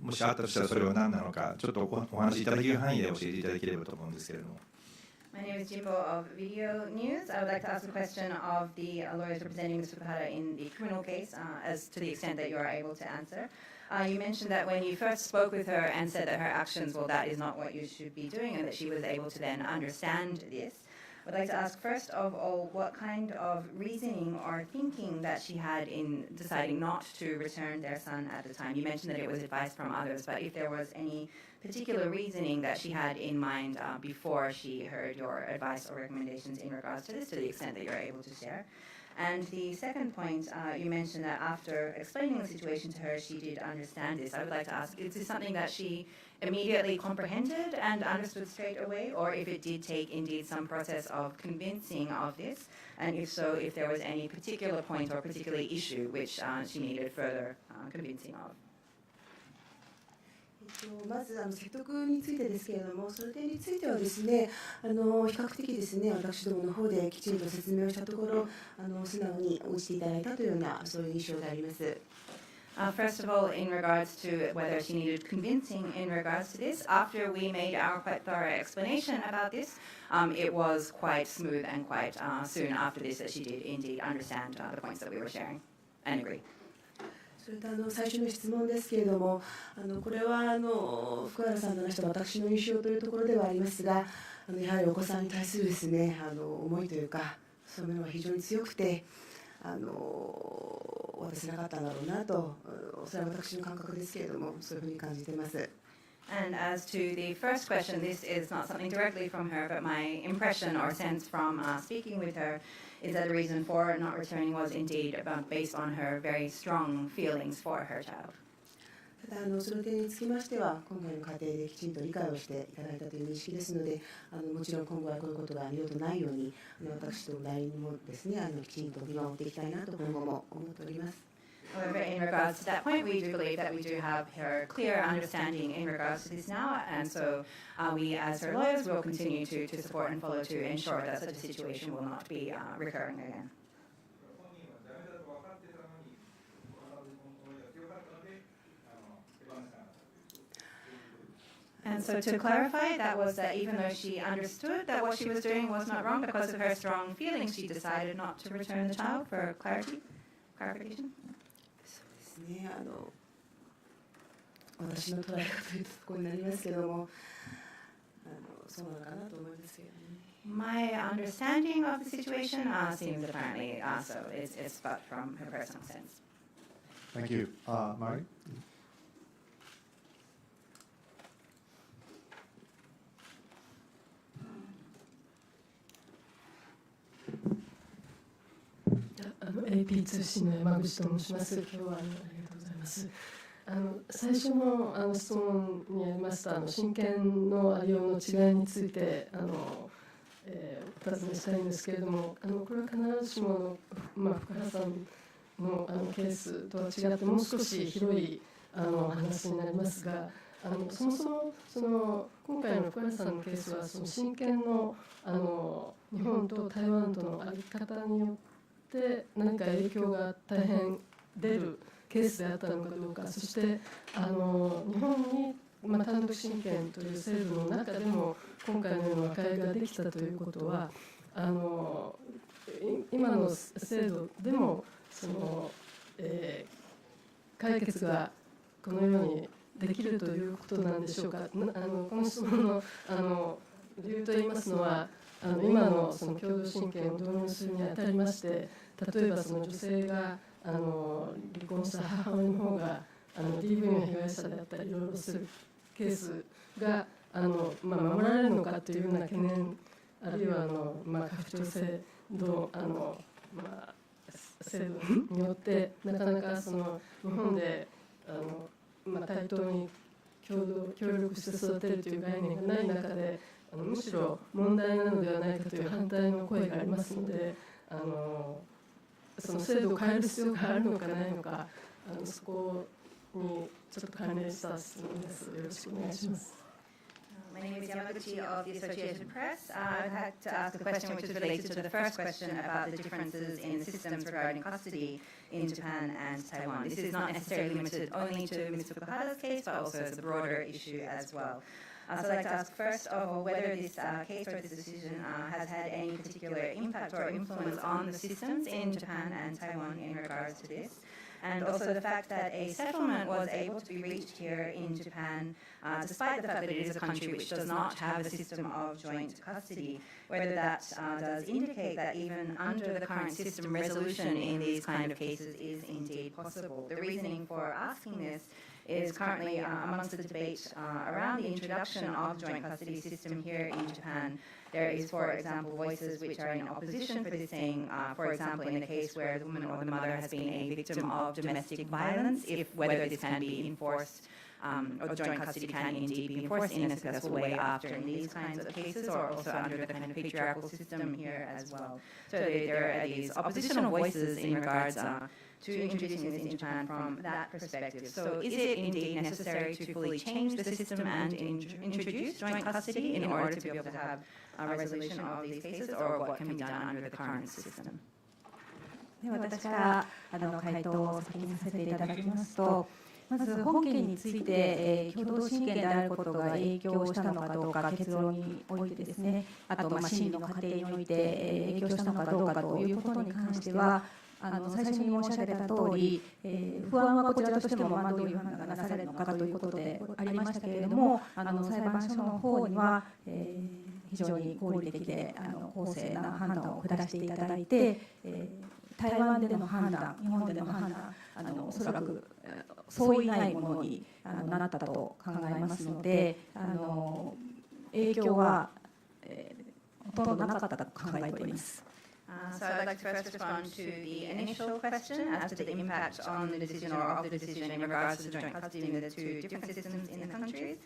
もしあったとしたらそれは何なのか、ちょっとお話しいただける範囲で教えていただければと思うんですけれども。My name is Jimbo of Video News. I would like to ask a question of the lawyers representing Ms. Fukuhara in the criminal case, as to the extent that you are able to answer. You mentioned that when you first spoke with her and said that her actions, well, that is not what you should be doing, and that she was able to then understand this. I'd like to ask first of all what kind of reasoning or thinking that she had in deciding not to return their son at the time. You mentioned that it was advice from others, but if there was any particular reasoning that she had in mind before she heard your advice or recommendations in regards to this, to the extent that you're able to share. And the second point, you mentioned that after explaining the situation to her, she did understand this. I would like to ask, is this something that she immediately comprehended and understood straight away, or if it did take indeed some process of convincing of this, and if so, if there was any particular point or particular issue which she needed further convincing of? まず説得についてですけれども、それについてはですね、比較的ですね、私どもの方できちんと説明をしたところ、素直に応じていただいたというようなそういう印象があります。First of all, in regards to whether she needed convincing in regards to this, after we made our quite thorough explanation about this, it was quite smooth and quite soon after this that she did indeed understand the points that we were sharing and agree. それと最初の質問ですけれども、これは福原さんの話と私の印象というところではありますが、やはりお子さんに対するですね、思いというか、そういうのが非常に強くて、渡せなかったんだろうなと、それは私の感覚ですけれども、そういうふうに感じています。And as to the first question, this is not something directly from her, but my impression or sense from speaking with her is that the reason for not returning was indeed based on her very strong feelings for her child. ただその点につきましては、今回の過程できちんと理解をしていただいたという認識ですので、もちろん今後はこういうことが二度とないように、私と代理人もですね、きちんと見守っていきたいなと今後も思っております。However, in regards to that point, we do believe that we do have her clear understanding in regards to this now, and so we, as her lawyers, will continue to support and follow to ensure that such a situation will not be recurring again. And so to clarify, that was that even though she understood that what she was doing was not wrong, because of her strong feelings, she decided not to return the child for clarification. そうですね。私の捉え方というところになりますけども、そうなのかなと思いますけどね。My understanding of the situation seems apparently so. It's but from her personal sense. Thank you. Mari? AP 通信の山口と申します。今日はありがとうございます。最初の質問にありました親権のありようの違いについてお尋ねしたいんですけれども、これは必ずしも福原さんのケースとは違ってもう少し広い話になりますが、そもそも今回の福原さんのケースは親権の日本と台湾との在り方によって何か影響が大変出るケースであったのかどうか、そして日本に、単独親権という制度の中でも今回のような和解ができたということは今の制度でも解決がこのようにできるということなんでしょうか。この質問の理由といいますのは今の共同親権を導入するにあたりまして、例えば女性が離婚した母親の方がDV の被害者であったりいろいろするケースが守られるのかというような懸念、あるいは拡張制度制度によってなかなか日本で対等に協力して育てるという概念がない中でむしろ問題なのではないかという反対の声がありますので、その制度を変える必要があるのかないのか、そこにちょっと関連した質問です。よろしくお願いします。My name is Yamaguchi of the Associated Press. I'd like to ask a question which is related to the first question about the differences in systems regarding custody in Japan and Taiwan. This is not necessarily limited only to Ms. Fukuhara's case, but also as a broader issue as well. So I'd like to ask first of all whether this case or this decision has had any particular impact or influence on the systems in Japan and Taiwan in regards to this. And also the fact that a settlement was able to be reached here in Japan, despite the fact that it is a country which does not have a system of joint custody, whether that does indicate that even under the current system, resolution in these kind of cases is indeed possible. The reasoning for asking this is currently amongst the debate around the introduction of joint custody system here in Japan. There is, for example, voices which are in opposition for this, saying, for example, in the case where the woman or the mother has been a victim of domestic violence, whether this can be enforced or joint custody can indeed be enforced in a successful way after in these kinds of cases, or also under the kind of patriarchal system here as well. So there are these oppositional voices in regards to introducing this in Japan from that perspective. So is it indeed necessary to fully change the system and introduce joint custody in order to be able to have a resolution of these cases, or what can be done under the current system? では私から回答を先にさせていただきますと、まず本件について、共同親権であることが影響したのかどうか、結論においてですね、あと審理の過程において影響したのかどうかということに関しては、最初に申し上げた通り、不安はこちらとしてもどういう判断がなされるのかということでありましたけれども、裁判所の方には、非常に合理的で公正な判断を下していただいて、台湾での判断、日本での判断、おそらく相違ないものになったと考えますので、影響はほとんどなかったと考えております。So I'd like to first respond to the initial question as to the impact on the decision or of the decision in regards to the joint custody in the two different systems in the countries.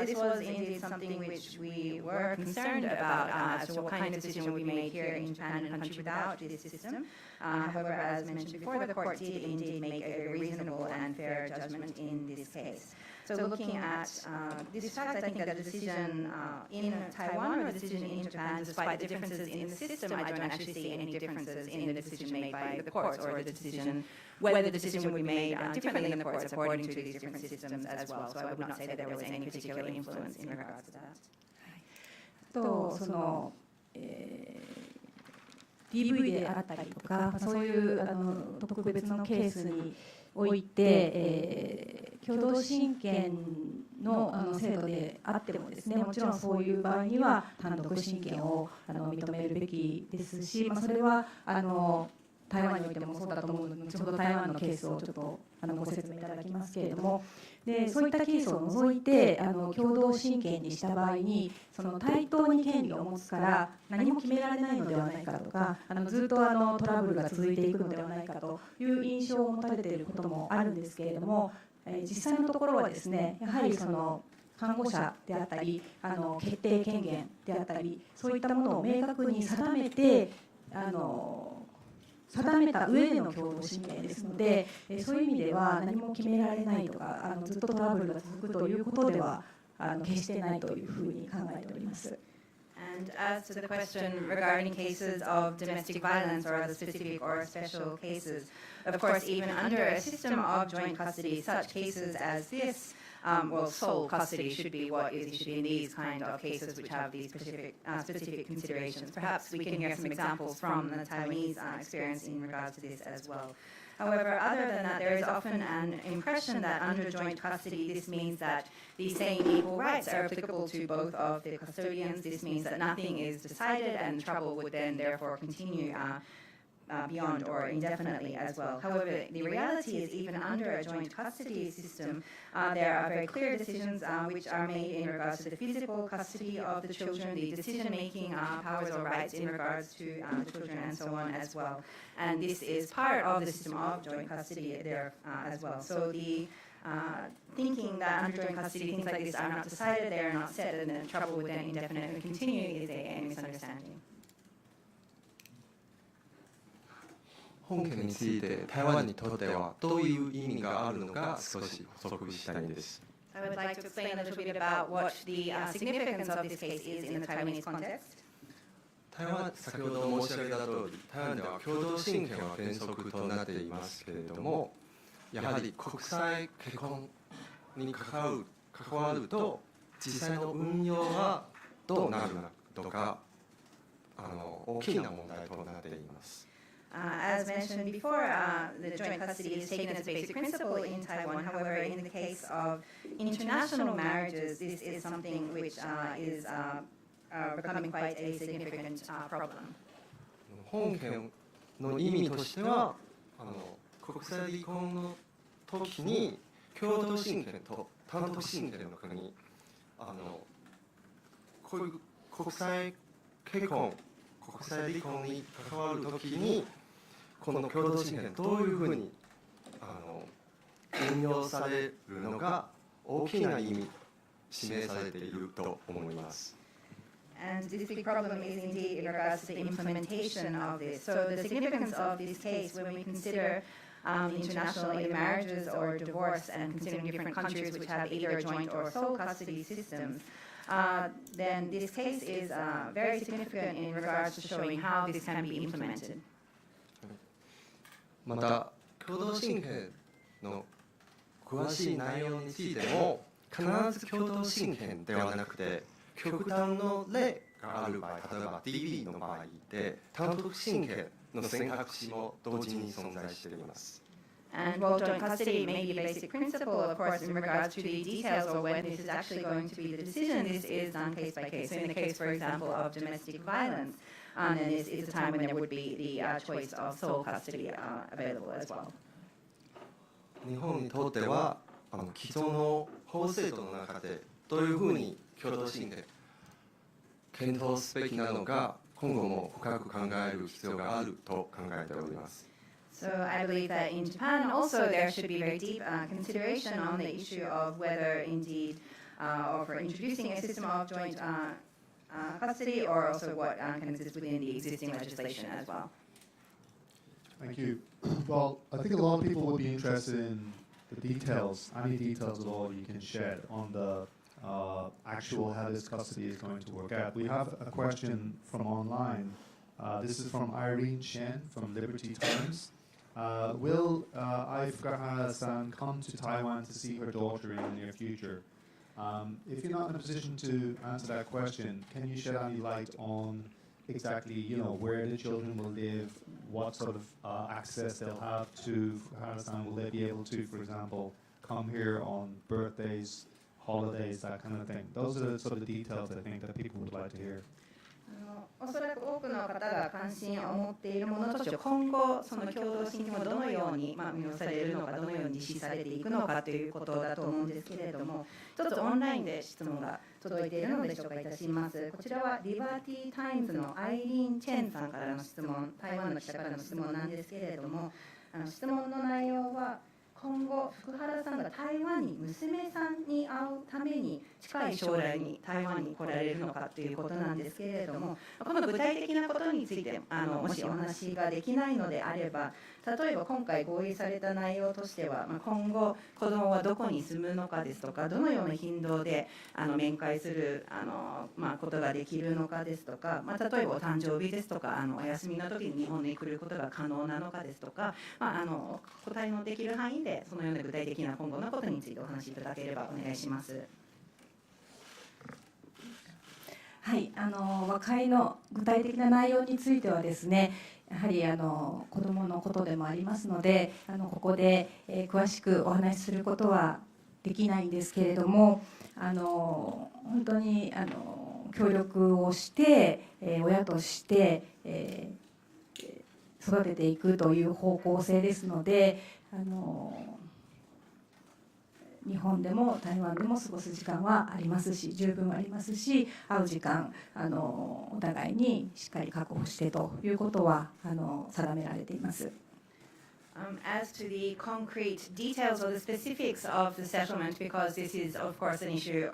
This was indeed something which we were concerned about as to what kind of decision would be made here in Japan, in a country without this system. However, as mentioned before, the court did indeed make a very reasonable and fair judgment in this case. So looking at this fact, I think that the decision in Taiwan or the decision in Japan, despite the differences in the system, I don't actually see any differences in the decision made by the courts or the decision, whether the decision would be made differently in the courts according to these different systems as well. So I would not say that there was any particular influence in regards to that. とその、DV であったりとか、そういう特別のケースにおいて、共同親権の制度であってもですね、もちろんそういう場合には単独親権を認めるべきですし、それは台湾においてもそうだと思うので、後ほど台湾のケースをちょっとご説明いただきますけれども、でそういったケースを除いて共同親権にした場合にその対等に権利を持つから何も決められないのではないかとか、ずっとトラブルが続いていくのではないかという印象を持たれていることもあるんですけれども、実際のところはですね、やはりその看護者であったり決定権限であったり、そういったものを明確に定めて定めた上での共同親権ですので、そういう意味では何も決められないとかずっとトラブルが続くということでは決してないというふうに考えております。And as to the question regarding cases of domestic violence or other specific or special cases, of course, even under a system of joint custody, such cases as this, sole custody should be what is issued in these kind of cases which have these specific considerations. Perhaps we can hear some examples from the Taiwanese experience in regards to this as well. However, other than that, there is often an impression that under joint custody, this means that the same equal rights are applicable to both of the custodians. This means that nothing is decided and trouble would then therefore continue beyond or indefinitely as well. However, the reality is even under a joint custody system, there are very clear decisions which are made in regards to the physical custody of the children, the decision-making powers or rights in regards to the children and so on as well. And this is part of the system of joint custody there as well. So the thinking that under joint custody things like this are not decided, they are not set, and the trouble would then indefinitely continue is a misunderstanding. 本件について台湾にとってはどういう意味があるのか少し補足したいんです。I would like to explain a little bit about what the significance of this case is in the Taiwanese context. 台湾、先ほど申し上げた通り、台湾では共同親権は原則となっていますけれども、やはり国際結婚に関わると、実際の運用はどうなるのか、大きな問題となっています。As mentioned before, the joint custody is taken as a basic principle in Taiwan. However, in the case of international marriages, this is something which is becoming quite a significant problem. 本件の意味としては、国際離婚の時に共同親権と単独親権の国、こういう国際結婚、国際離婚に関わる時にこの共同親権どういうふうに運用されるのが大きな意味示されていると思います。And this big problem is indeed in regards to the implementation of this. So the significance of this case when we consider international marriages or divorce and considering different countries which have either joint or sole custody systems, then this case is very significant in regards to showing how this can be implemented. また共同親権の詳しい内容についても必ず共同親権ではなくて極端の例がある場合、例えば DV の場合で単独親権の選択肢も同時に存在しています。And while joint custody may be a basic principle, of course, in regards to the details or when this is actually going to be the decision, this is done case by case. So in the case, for example, of domestic violence, then this is a time when there would be the choice of sole custody available as well. 日本にとっては既存の法制度の中でどういうふうに共同親権検討すべきなのか今後も深く考える必要があると考えております。So I believe that in Japan also there should be very deep consideration on the issue of whether indeed or for introducing a system of joint custody, or also what can exist within the existing legislation as well. Thank you. Well, I think a lot of people would be interested in the details, any details at all you can shed on the actual how this custody is going to work out. We have a question from online. This is from Irene Chen from Liberty Times. Will Fukuhara-san come to Taiwan to see her daughter in the near future? If you're not in a position to answer that question, can you shed any light on exactly, where the children will live, what sort of access they'll have to Fukuhara-san? Will they be able to, for example, come here on birthdays, holidays, that kind of thing? Those are the sort of details I think that people would like to hear. おそらく多くの方が関心を持っているものとして今後その共同親権をどのように運用されるのかどのように実施されていくのかということだと思うんですけれども、一つオンラインで質問が届いているので紹介いたします。こちらはリバーティータイムズのアイリーン・チェンさんからの質問、台湾の記者からの質問なんですけれども、質問の内容は今後福原さんが台湾に娘さんに会うために近い将来に台湾に来られるのかということなんですけれども、この具体的なことについてもしお話ができないのであれば、例えば今回合意された内容としては、今後子どもはどこに住むのかですとか、どのような頻度で面会することができるのかですとか、例えばお誕生日ですとかお休みの時に日本に来ることが可能なのかですとか、答えのできる範囲でそのような具体的な今後のことについてお話しいただければお願いします。はい、和解の具体的な内容についてはですね、やはり子どものことでもありますので、ここで詳しくお話しすることはできないんですけれども、本当に協力をして親として育てていくという方向性ですので、日本でも台湾でも過ごす時間はありますし、十分ありますし、会う時間お互いにしっかり確保してということは定められています。As to the concrete details or the specifics of the settlement, because this is of course an issue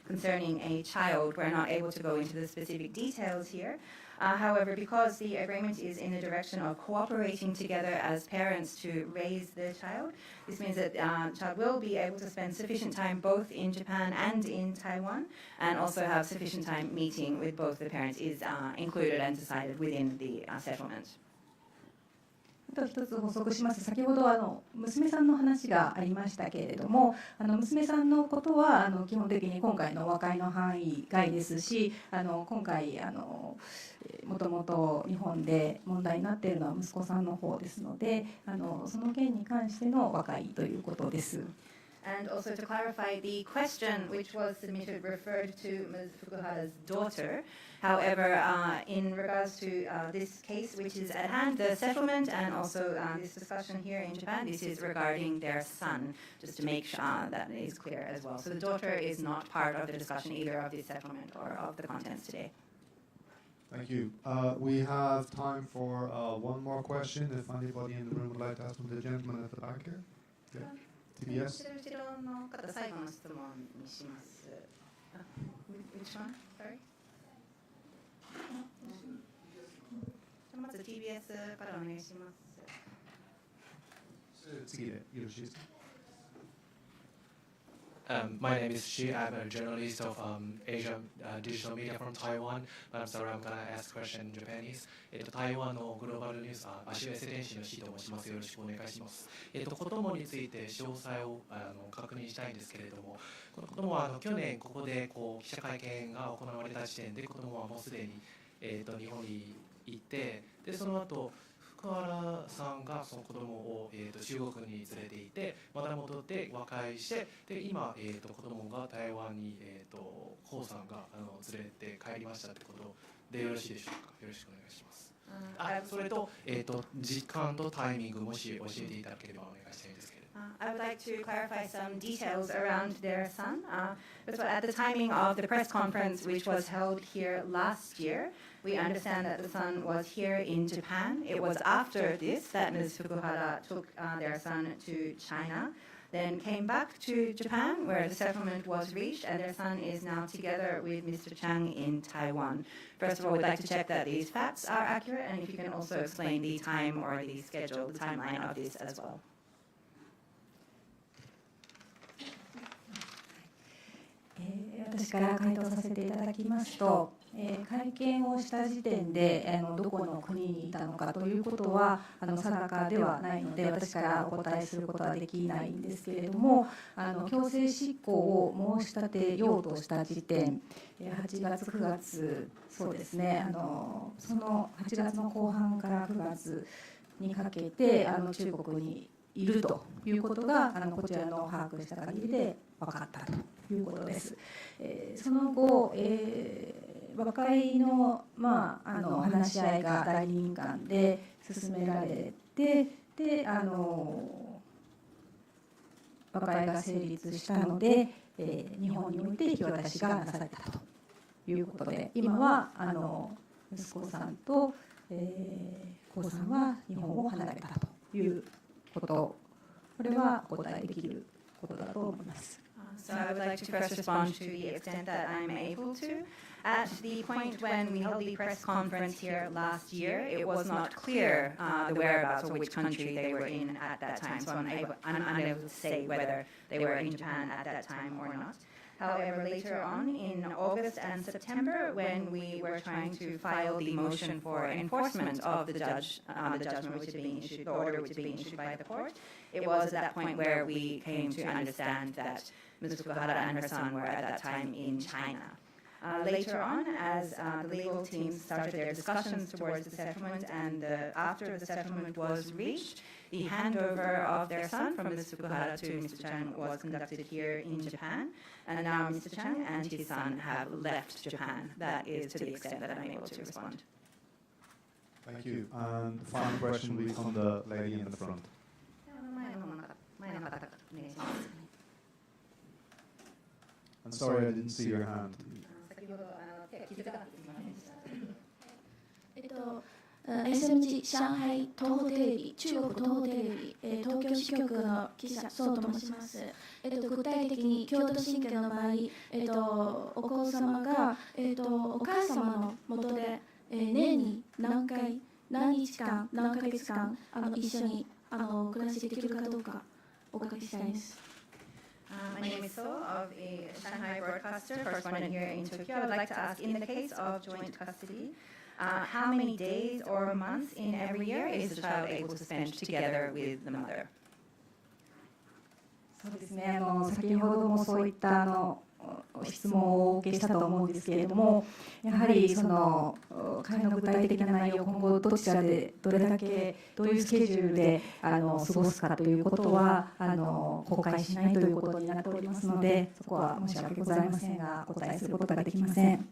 concerning a child, we're not able to go into the specific details here. However, because the agreement is in the direction of cooperating together as parents to raise the child, this means that the child will be able to spend sufficient time both in Japan and in Taiwan, and also have sufficient time meeting with both the parents is included and decided within the settlement. 一つ補足します。先ほど娘さんの話がありましたけれども、娘さんのことは基本的に今回の和解の範囲外ですし、今回もともと日本で問題になっているのは息子さんの方ですので、その件に関しての和解ということです。And also to clarify, the question which was submitted referred to Ms. Fukuhara's daughter. However, in regards to this case which is at hand, the settlement and also this discussion here in Japan, this is regarding their son, just to make sure that is clear as well. So the daughter is not part of the discussion either of the settlement or of the contents today. Thank you. We have time for one more question. If anybody in the room would like to ask from the gentleman at the back here. Yeah. TBS. Which one? Sorry. まず TBS からお願いします。次でよろしいですか。My name is Shi. I'm a journalist of Asia digital media from Taiwan. But I'm sorry, I'm gonna ask question in Japanese. 台湾のグローバルニュース、足上天使のシーと申します。よろしくお願いします。子供について詳細を確認したいんですけれども、この子供は去年ここで記者会見が行われた時点で子供はもうすでに日本に行って、でその後福原さんがその子供を中国に連れていて、また戻って和解して、で今子供が台湾に江さんが連れて帰りましたってことでよろしいでしょうか。よろしくお願いします。それと時間とタイミングもし教えていただければお願いしたいんですけれど。I would like to clarify some details around their son. But at the timing of the press conference, which was held here last year, we understand that the son was here in Japan. It was after this that Ms. Fukuhara took their son to China. then came back to Japan, where the settlement was reached, and their son is now together with Mr. Chang in Taiwan. First of all, we'd like to check that these facts are accurate, and if you can also explain the time or the schedule, the timeline of this as well. 私から回答させていただきますと、会見をした時点でどこの国にいたのかということは定かではないので、私からお答えすることはできないんですけれども、強制執行を申し立てようとした時点、8月9月そうですね、その8月の後半から9月にかけて中国にいるということがこちらの把握した限りで分かったということです。その後、和解の、話し合いが代理人間で進められて、で和解が成立したので、日本において引き渡しがなされたということで、今は息子さんと江さんは日本を離れたということ、これはお答えできることだと思います。So I would like to first respond to the extent that I'm able to. At the point when we held the press conference here last year, it was not clear the whereabouts or which country they were in at that time. So I'm unable to say whether they were in Japan at that time or not. However, later on in August and September, when we were trying to file the motion for enforcement of the judgment which is being issued, the order which is being issued by the court, it was at that point where we came to understand that Ms. Fukuhara and her son were at that time in China. Later on, as the legal team started their discussions towards the settlement, and after the settlement was reached, the handover of their son from Ms. Fukuhara to Mr. Chang was conducted here in Japan, and now Mr. Chang and his son have left Japan. That is to the extent that I'm able to respond. Thank you. And the final question will be from the lady in the front. I'm sorry, I didn't see your hand. SMG 上海東宝テレビ、中国東宝テレビ、東京支局の記者宋と申します。具体的に京都新家の場合、お子様が、お母様の下で、年に何回、何日間、何ヶ月間一緒に暮らしできるかどうかお伺いしたいです。My name is So, of a Shanghai broadcaster, correspondent here in Tokyo. I would like to ask, in the case of joint custody, how many days or months in every year is the child able to spend together with the mother? そうですね、先ほどもそういった質問をお受けしたと思うんですけれども、やはりその会の具体的な内容、今後どちらでどれだけどういうスケジュールで過ごすかということは公開しないということになっておりますので、そこは申し訳ございませんがお答えすることができません。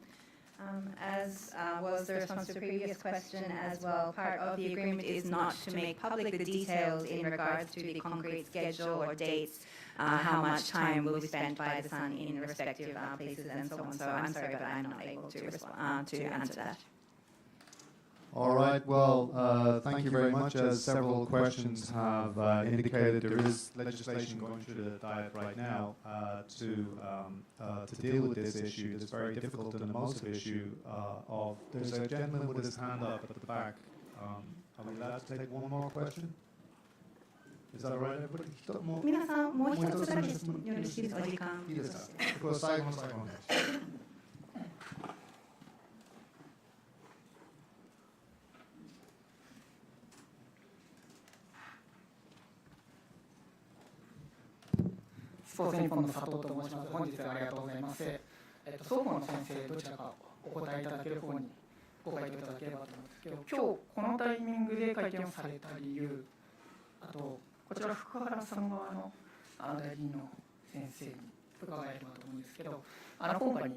As was the response to the previous question as well, part of the agreement is not to make public the details in regards to the concrete schedule or dates, how much time will be spent by the son in respective places and so on. So I'm sorry, but I'm not able to respond to answer that. All right, well, thank you very much. As several questions have indicated, there is legislation going through the Diet right now to deal with this issue. It's very difficult and emotive issue of... There's a gentleman with his hand up at the back. Are we allowed to take one more question? Is that all right, everybody? 皆さん、もう一つだけ質問よろしいですか？お時間。いいですか？これ最後の最後の。スポーツ日本の佐藤と申します。本日はありがとうございます。双方の先生、どちらかお答えいただける方にご回答いただければと思うんですけど、今日このタイミングで会見をされた理由、あとこちら福原さん側の代理人の先生に伺えればと思うんですけど、今回に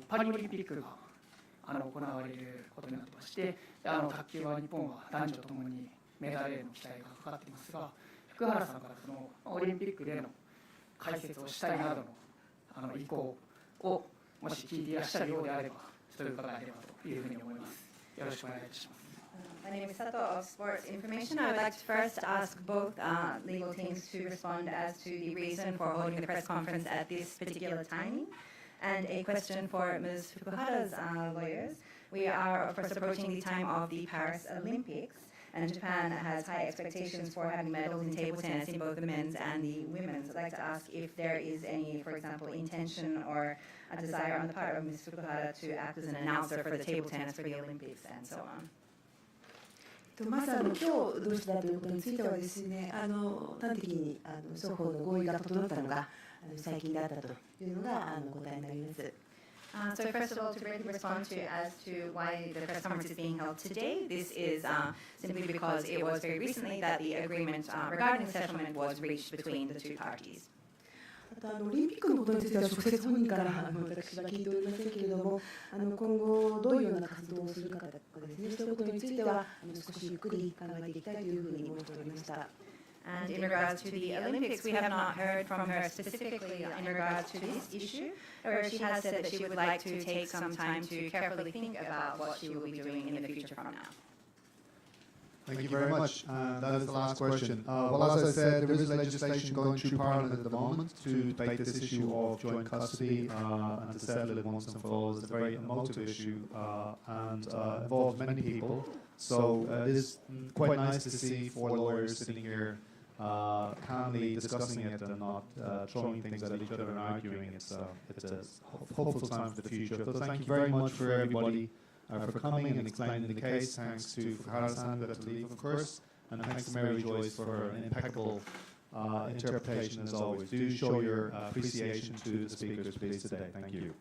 パリオリンピックが行われることになってまして、卓球は日本は男女ともにメダルへの期待がかかっていますが、福原さんからそのオリンピックでの解説をしたいなどの意向をもし聞いていらっしゃるようであれば、ちょっと伺えればというふうに思います。よろしくお願いいたします。My name is Sato of Sports Information. I would like to first ask both legal teams to respond as to the reason for holding the press conference at this particular timing. And a question for Ms. Fukuhara's lawyers. We are, of course, approaching the time of the Paris Olympics, and Japan has high expectations for having medals in table tennis in both the men's and the women's. I'd like to ask if there is any, for example, intention or a desire on the part of Ms. Fukuhara to act as an announcer for the table tennis for the Olympics and so on. まず今日どうしたということについてはですね、端的に双方の合意が整ったのが最近だったというのが答えになります。So first of all, to briefly respond to as to why the press conference is being held today, this is simply because it was very recently that the agreement regarding the settlement was reached between the two parties. あとオリンピックのことについては直接本人から私は聞いておりませんけれども、今後どういうような活動をするかとかですね、そういうことについては少しゆっくり考えていきたいというふうに思っておりました。And in regards to the Olympics, we have not heard from her specifically in regards to this issue, or she has said that she would like to take some time to carefully think about what she will be doing in the future from now. Thank you very much. That is the last question. Well, as I said, there is legislation going through Parliament at the moment to debate this issue of joint custody and to settle it once and for all. It's a very emotive issue and involves many people. So it is quite nice to see four lawyers sitting here calmly discussing it and not throwing things at each other and arguing. It's a hopeful time for the future. So thank you very much for everybody for coming and explaining the case. Thanks to Fukuhara-san who had to leave, of course, and thanks to Mary Joyce for her impeccable interpretation as always. Do show your appreciation to the speakers, please, today. Thank you.